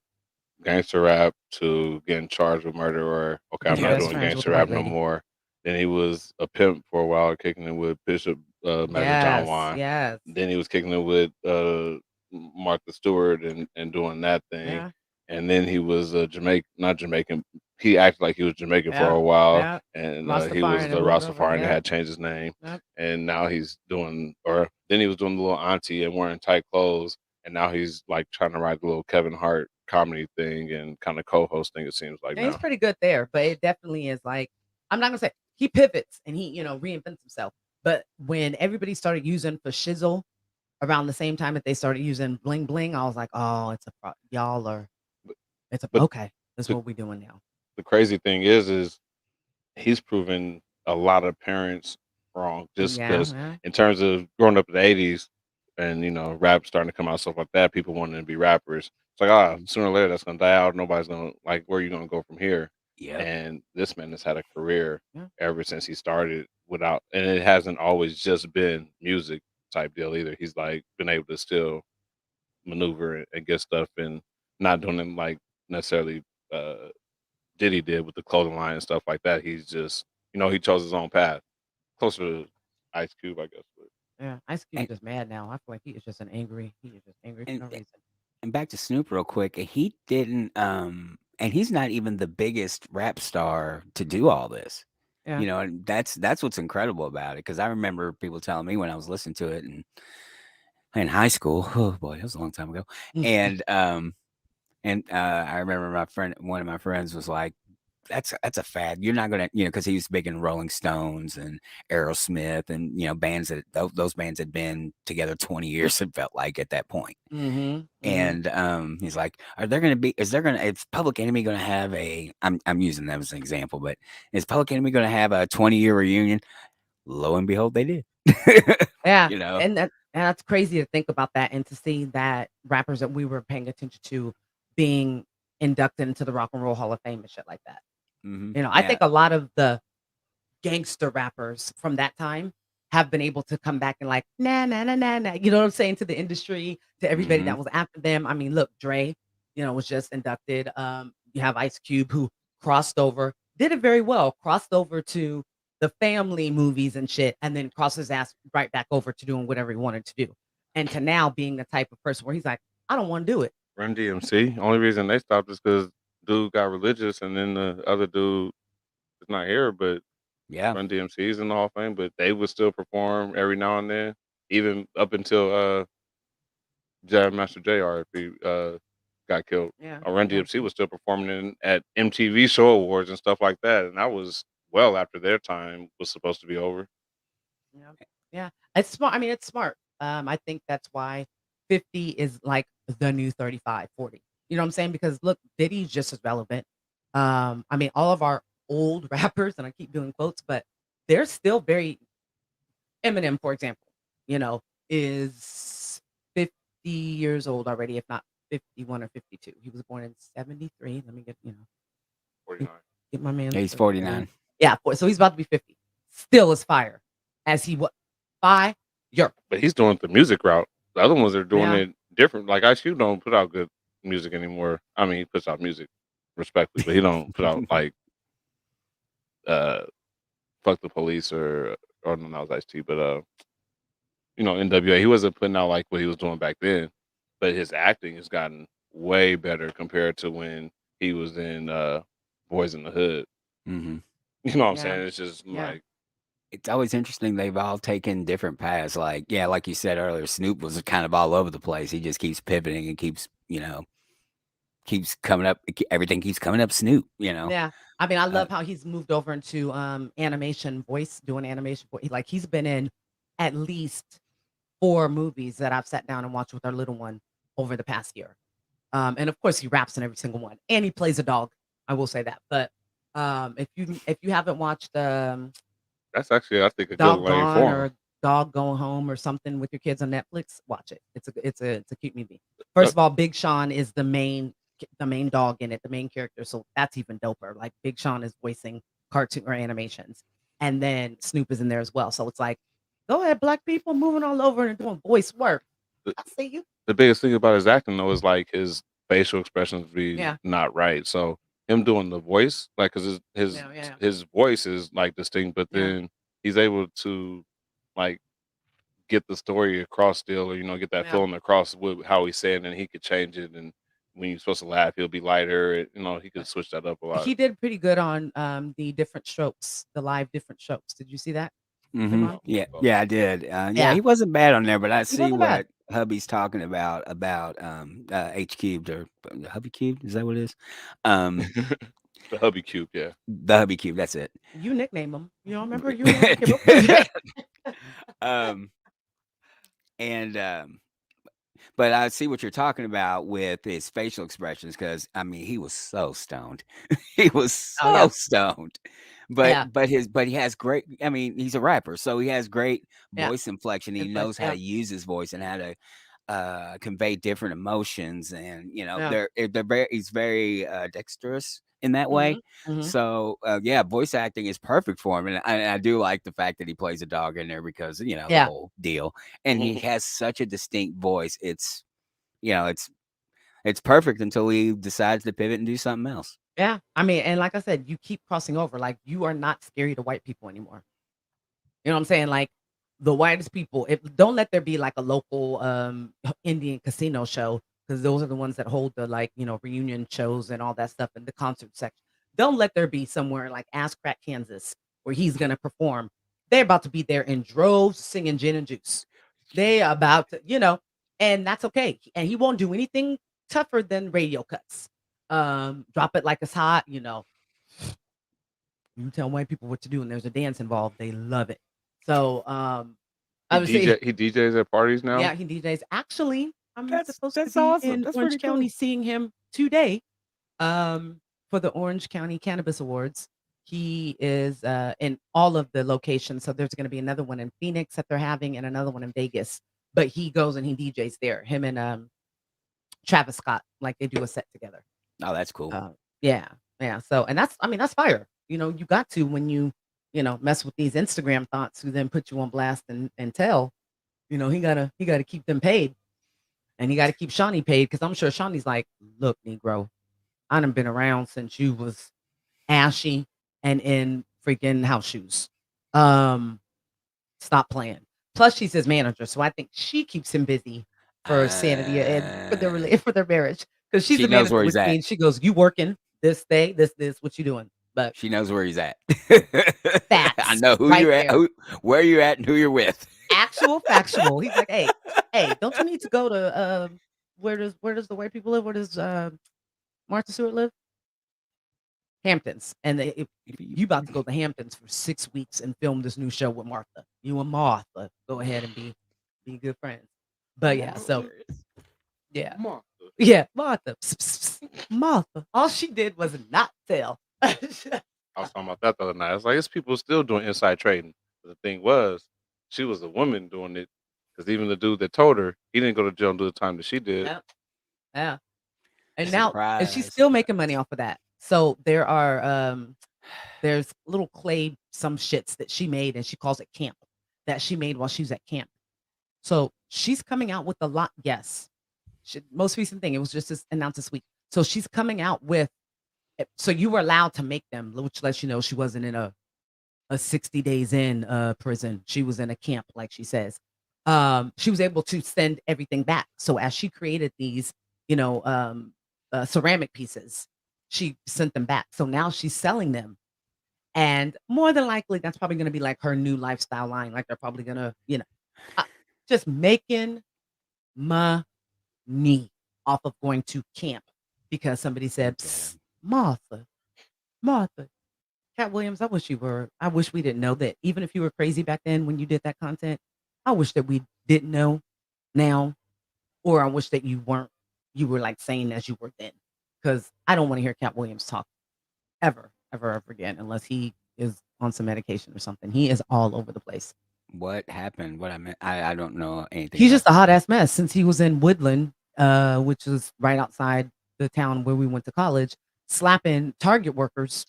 gangster rap to getting charged with murder, or okay, I'm Yeah, not best doing friends with gangster the white rap no lady. more. Then he was a pimp for a while, kicking it with Bishop Magic John Wine. Yes. Then he was kicking it with Martha Stewart and doing that thing. Yeah. And then he was not Jamaican. He acted like he was Jamaican for a while, Yeah. and he Rastafarian was and the moved over, Rastafarian yeah. that had changed his name. Yep. And now he's doing, or then he was doing the little auntie and wearing tight clothes, and now he's like trying to write the little Kevin Hart comedy thing and kind of co-hosting. It seems like And he's now. pretty good there, but it definitely is like I'm not gonna say he pivots and he, reinvents himself. But when everybody started using for shizzle around the same time that they started using bling bling, I was like, oh, y'all are but okay. That's the- what we're doing now. The crazy thing is he's proven a lot of parents wrong, just because in terms of growing up in the 80s and rap starting to come out, stuff like that, people wanting to be rappers. It's like, sooner or later that's gonna die out. Nobody's gonna like, where are you gonna go from here? yeah, And this man has had a career Yeah. ever since he started and it hasn't always just been music type deal either. He's like been able to still maneuver and get stuff and not doing it like necessarily Diddy did with the clothing line and stuff like that. He's just, he chose his own path. Closer to Ice Cube, I guess. But Yeah, Ice Cube is just mad now. I feel like he is just angry for no reason. And back to Snoop real quick. He didn't and he's not even the biggest rap star to do all this. Yeah. And that's what's incredible about it. Because I remember people telling me when I was listening to it and in high school. Oh boy, that was a long time ago. And I remember one of my friends was like, that's a fad. You're not gonna, because he was big in Rolling Stones and Aerosmith and bands that those bands had been together 20 years. It felt like at that point. And he's like, is Public Enemy gonna have I'm using them as an example, but is Public Enemy gonna have a 20-year reunion? Lo and behold, they did. Yeah, and that's crazy to think about that and to see that rappers that we were paying attention to being inducted into the Rock and Roll Hall of Fame and shit like that. I think a lot of the gangster rappers from that time have been able to come back and like, nah, nah, nah, nah, nah. You know what I'm saying? To the industry, to everybody that was after them. I mean, look, Dre, was just inducted. You have Ice Cube who crossed over, did it very well, crossed over to the family movies and shit, and then crossed his ass right back over to doing whatever he wanted to do. And to now being the type of person where he's like, I don't want to do it. Run DMC, only reason they stopped is because dude got religious, and then the other dude is not here, but Run DMC's in the Hall of Fame, but they would still perform every now and then, even up until Jam Master JR, if he got killed. Run DMC was still performing at MTV Show Awards and stuff like that, and that was well after their time was supposed to be over. Yeah, it's smart. I mean, it's smart. I think that's why 50 is like the new 35, 40. You know what I'm saying? Because look, Diddy's just as relevant. I mean, all of our old rappers, and I keep doing quotes, but they're still very Eminem, for example, is 50 years old already, if not 51 or 52. He was born in 73. Let me get, 49. Get my man. Yeah, he's 49. Yeah, so he's about to be 50. Still as fire as he was. Fire. But he's doing the music route. The other ones are doing it different. Like Ice Cube don't put out good music anymore. I mean, he puts out music respectfully, but he don't put out like Fuck the Police or no, that was Ice-T, but NWA. He wasn't putting out like what he was doing back then, but his acting has gotten way better compared to when he was in Boys in the Hood. You know what I'm saying? It's just like, it's always interesting. They've all taken different paths. Like like you said earlier, Snoop was kind of all over the place. He just keeps pivoting and keeps keeps coming up. Everything keeps coming up. Snoop, Yeah. I mean, I love how he's moved over into animation voice, doing animation voice. Like he's been in at least 4 movies that I've sat down and watched with our little one over the past year. And of course he raps in every single one. And he plays a dog. I will say that. But if you haven't watched That's actually, I think, a good Dog lane Gone for him. or Dog Going Home or something with your kids on Netflix, watch it. It's a cute movie. First of all, Big Sean is the main dog in it, the main character. So that's even doper. Like Big Sean is voicing cartoon or animations, and then Snoop is in there as well. So it's like, go ahead, black people moving all over and doing voice work. I see you. The biggest thing about his acting though is like his facial expressions be Yeah. not right. So him doing the voice, like, because his voice is like distinct, but Yeah. then he's able to like get the story across still, or get that Yeah. feeling across with how he's saying, and he could change it. And when you're supposed to laugh, he'll be lighter. He could switch that up a lot. He did pretty good on the different strokes, the live different strokes. Did you see that? Mhm. Yeah, I did. Yeah, Yeah. he wasn't bad on there, but I He see wasn't bad. what hubby's talking about H cubed or hubby cubed. Is that what it is? The hubby cube, yeah. The hubby cube. That's it. You nickname him. You don't remember? You remember? But I see what you're talking about with his facial expressions, because I mean he was so stoned. He was so stoned. But he has great, I mean, he's a rapper, so he has great voice inflection. He knows how to use his voice and how to convey different emotions, and he's very dexterous in that way. So voice acting is perfect for him, and I do like the fact that he plays a dog in there, because the whole deal, and he has such a distinct voice. It's perfect until he decides to pivot and do something else. Yeah. I mean, and like I said, you keep crossing over. Like, you are not scary to white people anymore. You know what I'm saying? Like, the whitest people, don't let there be like a local Indian casino show, because those are the ones that hold the reunion shows and all that stuff in the concert section. Don't let there be somewhere like Ass Crack, Kansas, where he's gonna perform. They're about to be there in droves singing Gin and Juice. They about to, and that's okay. And he won't do anything tougher than radio cuts. Drop it like it's hot, you tell white people what to do and there's a dance involved, they love it. So he DJs at parties now. Yeah, he DJs. Actually, I'm supposed to be awesome. in That's Orange pretty cool. County seeing him today for the Orange County Cannabis Awards. He is in all of the locations. So there's going to be another one in Phoenix that they're having and another one in Vegas. But he goes and he DJs there. Him and Travis Scott, like they do a set together. Oh, that's cool. Yeah. So, and that's fire. You got to, when you mess with these Instagram thoughts who then put you on blast and tell, he gotta keep them paid, and he got to keep Shawnee paid, because I'm sure Shawnee's like, look, Negro, I done been around since you was ashy and in freaking house shoes. Stop playing. Plus, she's his manager, so I think she keeps him busy for sanity and for their marriage, because she knows where he's at. She goes, you working this day, this, what you doing? But she knows where he's at. Facts. I know who right you're at, where you're at, and who you're with. Actual factual. He's like, hey, don't you need to go to where does the white people live? Where does Martha Stewart live? Hamptons. And if you about to go to Hamptons for 6 weeks and film this new show with Martha, you and Martha, go ahead and be good friends. But yeah, so yeah. Martha. Yeah, Martha. Martha. All she did was not tell. I was talking about that the other night. It's like, it's people still doing inside trading. But the thing was, she was a woman doing it, because even the dude that told her, he didn't go to jail and do the time that she did. Yep. Yeah. And now, and she's still making money off of that. So there are there's little clay some shits that she made, and she calls it camp, that she made while she was at camp. So she's coming out with a lot. Yes. Most recent thing, it was just announced this week. So she's coming out with, so you were allowed to make them, which lets you know she wasn't in a 60 days in prison. She was in a camp, like she says. She was able to send everything back. So as she created these, ceramic pieces, she sent them back. So now she's selling them. And more than likely, that's probably going to be like her new lifestyle line. Like they're probably going to, just making money off of going to camp because somebody said, Okay. "Psst, Martha, Cat Williams, I wish we didn't know that. Even if you were crazy back then when you did that content, I wish that we didn't know now, or I wish that you were like sane as you were then, because I don't want to hear Cat Williams talk ever, ever, ever again, unless he is on some medication or something. He is all over the place. What happened? What I meant? I don't know anything He's about just a hot ass mess since he was in Woodland, which is right outside the town where we went to college, slapping Target workers.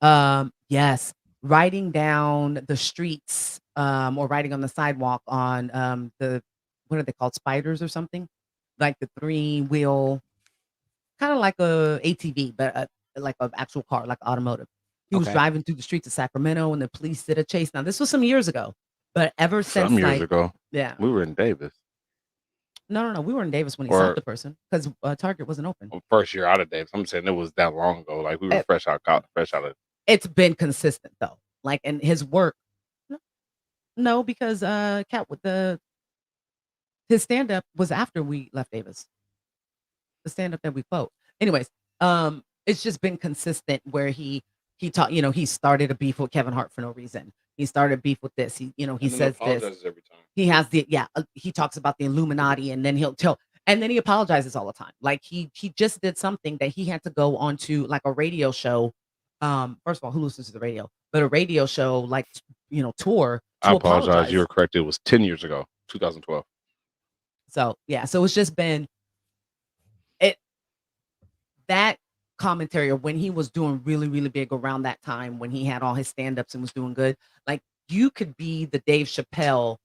Yes, riding down the streets, or riding on the sidewalk on the what are they called? Spiders or something? Like the three-wheel, kind of like a ATV, but like an actual car, like automotive. He was Okay. driving through the streets of Sacramento and the police did a chase. Now, this was some years ago, but ever Some since, years like, ago, yeah, we were in Davis, no, we were in Davis when he or stopped the person because Target wasn't open. first year out of Davis. I'm saying it was that long ago. Like we were It, fresh out of. it's been consistent though, like, and his work. No, because Cat with his stand up was after we left Davis. The stand up that we quote. Anyways, it's just been consistent where he taught, he started a beef with Kevin Hart for no reason. He started a beef with this. He And then says this. apologizes every time. He has he talks about the Illuminati and then he apologizes all the time. Like he just did something that he had to go onto like a radio show. First of all, who listens to the radio? But a radio show like tour to I apologize. apologize. You were correct. It was 10 years ago, 2012. So yeah, so it's just been that commentary of when he was doing really, really big around that time when he had all his stand-ups and was doing good. Like you could be the Dave Chappelle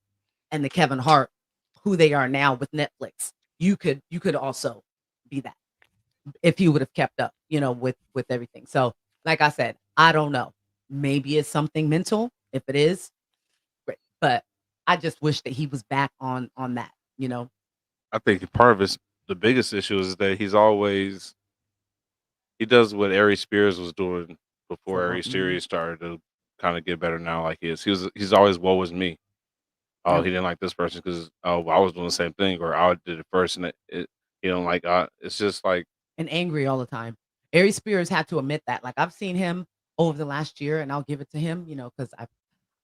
and the Kevin Hart who they are now with Netflix. You could also be that if he would have kept up, with everything. So like I said, I don't know. Maybe it's something mental. If it is, great. But I just wish that he was back on that, I think part of the biggest issue is that he does what Ari Spears was doing before Ari Spears started to kind of get better now. Like he's always woe is me. Oh, he didn't like this person because I was doing the same thing, or I did it first, and he don't like. It's just like and angry all the time. Ari Spears had to admit that. Like I've seen him over the last year, and I'll give it to him, because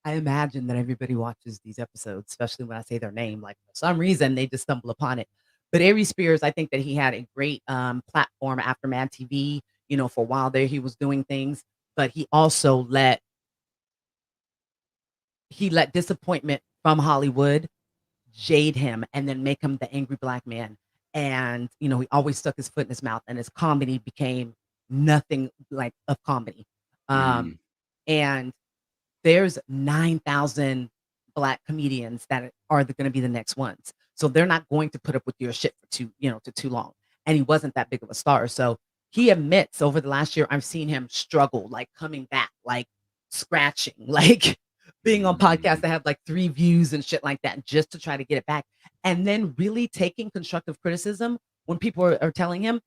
I imagine that everybody watches these episodes, especially when I say their name. Like for some reason, they just stumble upon it. But Ari Spears, I think that he had a great platform after Mad TV. For a while there, he was doing things, but he also let disappointment from Hollywood jade him and then make him the angry black man. And he always stuck his foot in his mouth, and his comedy became nothing like of comedy. And there's 9,000 black comedians that are going to be the next ones. So they're not going to put up with your shit for too long. And he wasn't that big of a star. So he admits over the last year, I've seen him struggle, like coming back, like scratching, like being on podcasts that have like 3 views and shit like that, just to try to get it back. And then really taking constructive criticism when people are telling him,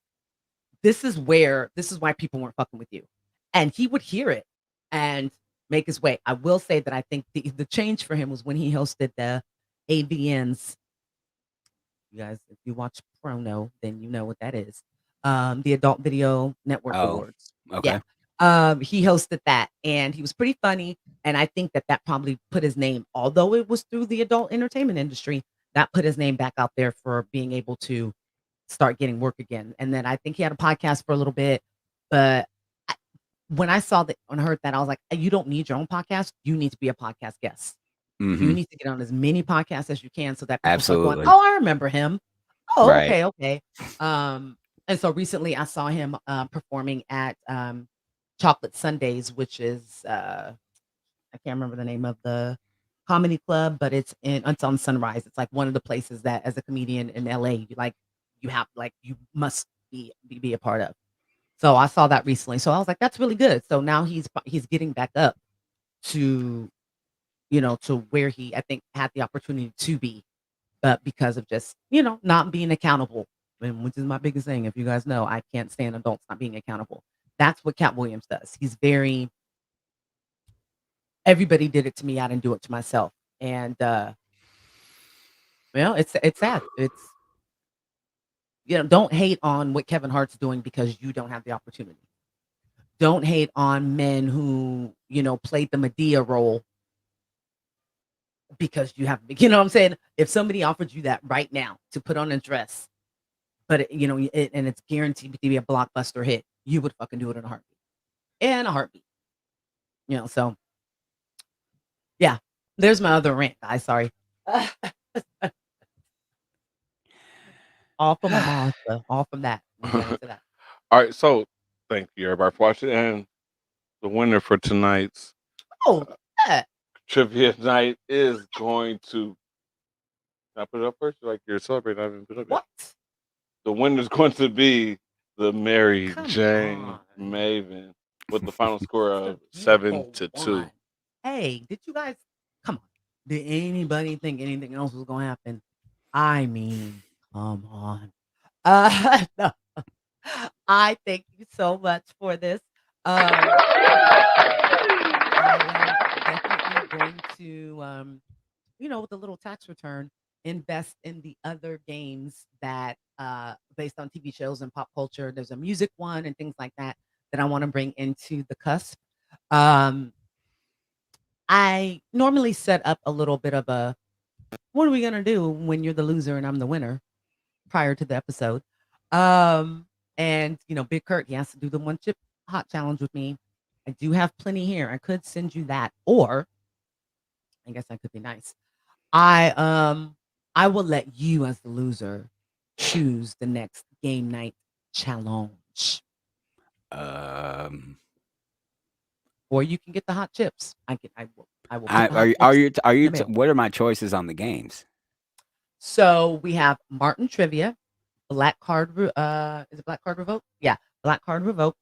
this is why people weren't fucking with you. And he would hear it and make his way. I will say that I think the change for him was when he hosted the AVN's. You guys, if you watch Prono, then you know what that is. The Adult Video Network Awards. Okay. Yeah. He hosted that, and he was pretty funny. And I think that probably put his name, although it was through the adult entertainment industry, that put his name back out there for being able to start getting work again. And then I think he had a podcast for a little bit, but when I saw that and heard that, I was like, you don't need your own podcast. You need to be a podcast guest. You need to get on as many podcasts as you can so that people start going, oh, I remember him. Oh, Right. okay. And so recently I saw him performing at Chocolate Sundays, which is I can't remember the name of the comedy club, but it's on Sunrise. It's like one of the places that as a comedian in LA, you must be a part of. So I saw that recently. So I was like, that's really good. So now he's getting back up to, to where he, I think, had the opportunity to be, but because of just, not being accountable, and which is my biggest thing. If you guys know, I can't stand adults not being accountable. That's what Cat Williams does. He's very, everybody did it to me. I didn't do it to myself. And, it's sad. don't hate on what Kevin Hart's doing because you don't have the opportunity. Don't hate on men who, played the Medea role because you have, what I'm saying? If somebody offered you that right now to put on a dress, but and it's guaranteed to be a blockbuster hit, you would fucking do it in a heartbeat. In a heartbeat. So yeah, there's my other rant, guys. Sorry. All from Martha, all from that. We'll get into that. All right, so thank you everybody for watching, and the winner for tonight's trivia night is going to. Can I put it up first? Like you're celebrating, I haven't put it up yet. What? The winner's going to be the Mary Jane Maven with the final score of 7-2. Hey, did you guys come on? Did anybody think anything else was going to happen? I mean, come on. No. I thank you so much for this. I am definitely going to, with a little tax return, invest in the other games that, based on TV shows and pop culture. There's a music one and things like that I want to bring into the cusp. I normally set up a little bit of a, what are we going to do when you're the loser and I'm the winner prior to the episode. And Big Kurt, he has to do the 1 chip hot challenge with me. I do have plenty here. I could send you that, or I guess I could be nice. I will let you as the loser choose the next game night challenge. Or you can get the hot chips. I will. What are my choices on the games? So we have Martin Trivia, Black Card. Is it Black Card Revoke? Yeah, Black Card Revoke.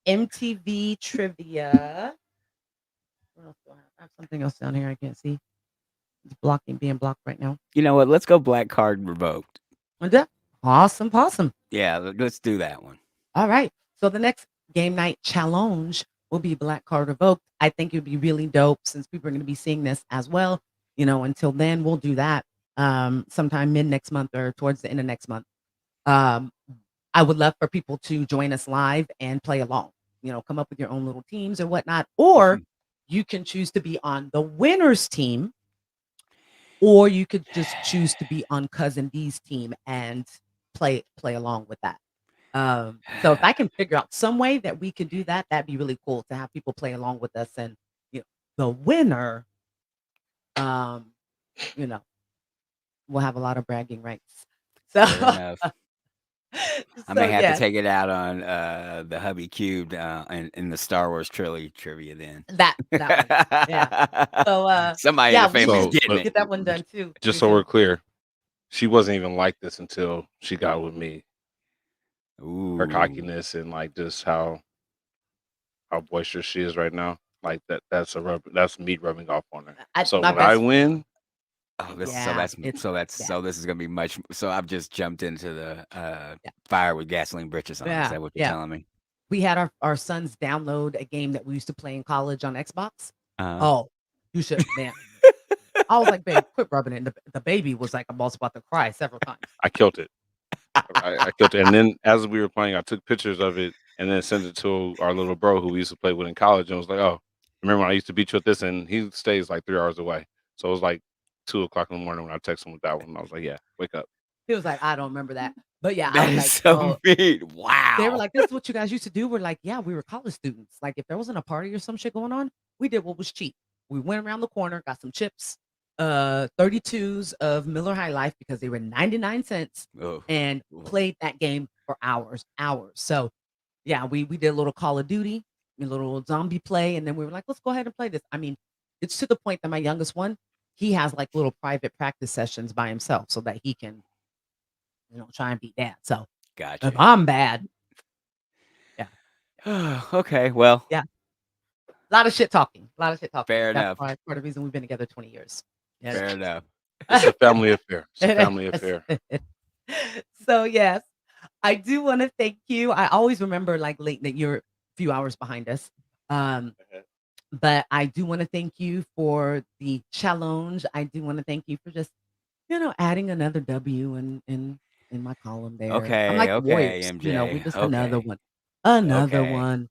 MTV Trivia. What else do I have? I have something else down here I can't see. It's being blocked right now. You know what? Let's go Black Card Revoked. Awesome. Yeah, let's do that one. All right. So the next game night challenge will be Black Card Revoked. I think it would be really dope since people are going to be seeing this as well. Until then, we'll do that sometime mid next month or towards the end of next month. I would love for people to join us live and play along. Come up with your own little teams or whatnot. Or you can choose to be on the winner's team, or you could just choose to be on Cousin D's team and play along with that. So if I can figure out some way that we could do that, that'd be really cool to have people play along with us. And the winner, we'll have a lot of bragging rights. So I may have to take it out on the Hubby Cubed in the Star Wars trilogy trivia then. That one. Yeah. So somebody in the family's getting it. Get that one done too. Just so we're clear, she wasn't even like this until she got with me. Ooh. Her cockiness and like just how boisterous she is right now. Like that's me rubbing off on her. So when I win. So this is gonna be much. So I've just jumped into the fire with gasoline britches on. Is that what you're telling me? We had our sons download a game that we used to play in college on Xbox. Uh-huh. You should, man. I was like, babe, quit rubbing it. And the baby was like, I'm almost about to cry several times. I killed it. I killed it. And then as we were playing, I took pictures of it and then sent it to our little bro who we used to play with in college, and was like, oh, remember when I used to beat you at this? And he stays like 3 hours away. So it was like 2:00 in the morning when I texted him with that one. I was like, yeah, wake up. He was like, I don't remember that. But yeah, that I was is so mean. Wow. They were like, this is what you guys used to do. We're like, yeah, we were college students. Like if there wasn't a party or some shit going on, we did what was cheap. We went around the corner, got some chips, 32s of Miller High Life because they were 99 cents, and played that game for hours. So yeah, we did a little Call of Duty, a little zombie play, and then we were like, let's go ahead and play this. I mean, it's to the point that my youngest one, he has like little private practice sessions by himself so that he can, try and beat dad. So gotcha. If I'm bad. Yeah. Okay. Well. Yeah. A lot of shit talking. Fair That's enough. part of the reason we've been together 20 years. Yeah. Fair enough. It's a family affair. It's a family affair. So yes, I do want to thank you. I always remember like late that you're a few hours behind us. But I do want to thank you for the challenge. I do want to thank you for just adding another W in my column there. I'm Okay, like the okay, Warriors, we MJ. just another Okay, one, another okay. one.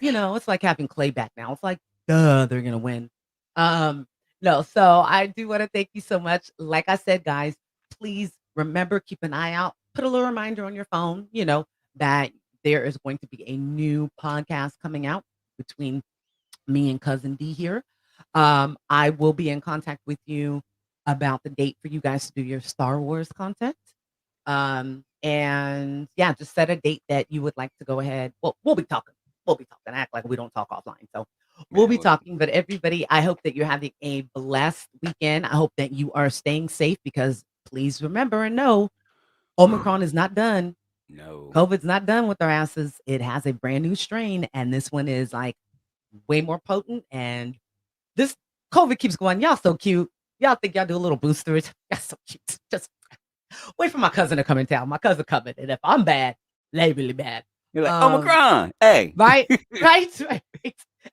It's like having Clay back now. It's like, duh, they're gonna win. No, so I do want to thank you so much. Like I said, guys, please remember, keep an eye out, put a little reminder on your phone, that there is going to be a new podcast coming out between me and cousin D here. I will be in contact with you about the date for you guys to do your Star Wars content. And yeah, just set a date that you would like to go ahead. Well, we'll be talking. We'll be talking. Act like we don't talk offline. So we'll Man, be talking. But everybody, I hope that you're having a blessed weekend. I hope that you are staying safe because please remember and know Omicron is not done. no. COVID's not done with our asses. It has a brand new strain, and this one is like way more potent. And this COVID keeps going. Y'all so cute. Y'all think y'all do a little boosters. Y'all so cute. Just wait for my cousin to come in town. My cousin coming, and if I'm bad, they really bad. You're like Omicron. Hey, Right.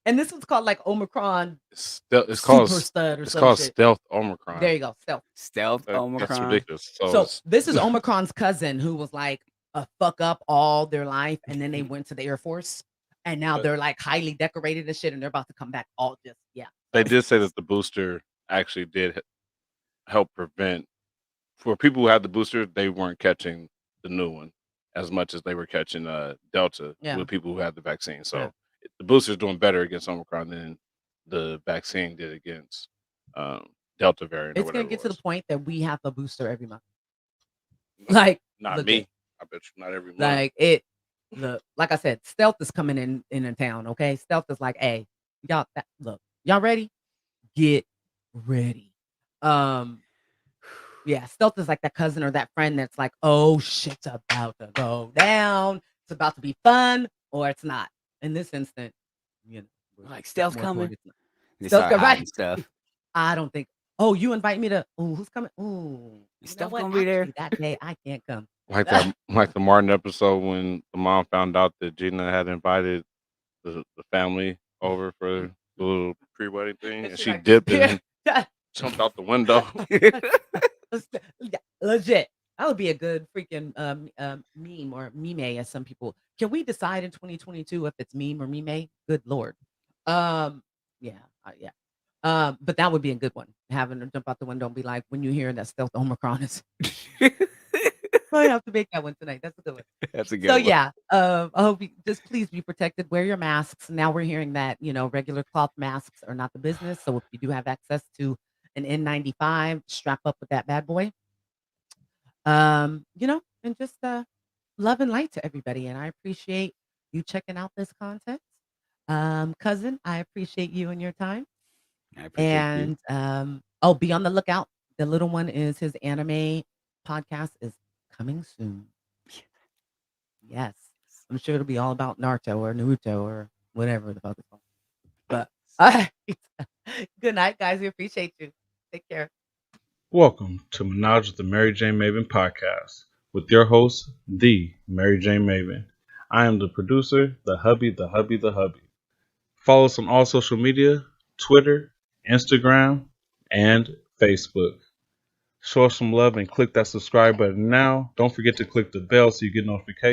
And this one's called like Omicron. It's Super called stud or it's some called shit. stealth Omicron. There you go, stealth. stealth That's Omicron. ridiculous. So So it's- this is Omicron's cousin who was like a fuck up all their life, and then they went to the Air Force, and now they're like highly decorated and shit, and they're about to come back all just they did say that the booster actually did help prevent, for people who had the booster, they weren't catching the new one as much as they were catching Delta Yeah. with people who had the vaccine. So Yeah. the booster's doing better against Omicron than the vaccine did against Delta variant. It's or gonna whatever get it to the was. point that we have a booster every month. Like Not legit. me. I bet you not every month. Like like I said, stealth is coming in town. Okay, stealth is like, hey, y'all, look, y'all ready? Get ready. Yeah, stealth is like that cousin or that friend that's like, oh, shit's about to go down. It's about to be fun, or it's not. In this instant, we're Like stealth more toward coming. it's not. They Stealth start right. hiding stuff. I don't think. Oh, you invite me to? Ooh, who's coming? Ooh, Is you know stuff what? gonna be there? Actually, that day I can't come. Like that, like the Martin episode when the mom found out that Gina had invited the family over for the little pre-wedding thing, and she she like, dipped and jumped out the window. Yeah, legit. That would be a good freaking meme or meme, as some people. Can we decide in 2022 if it's meme or meme? Good lord. Yeah, yeah. But that would be a good one. Having to jump out the window and be like, when you hear that stealth Omicron is, I have to make that one tonight. That's a good one. That's a good So one. yeah, I hope you just please be protected. Wear your masks. Now we're hearing that regular cloth masks are not the business. So if you do have access to an N95, strap up with that bad boy. And just love and light to everybody. And I appreciate you checking out this content. Cousin, I appreciate you and your time. I appreciate you. And be on the lookout. The little one is his anime podcast is coming soon. Yes. I'm sure it'll be all about Naruto or Naruto or whatever the fuck it's called. But all right. Good night, guys. We appreciate you. Take care. Welcome to Menage with the Mary Jane Maven podcast with your host, the Mary Jane Maven. I am the producer, the hubby. Follow us on all social media, Twitter, Instagram, and Facebook. Show us some love and click that subscribe button now. Don't forget to click the bell so you get notifications.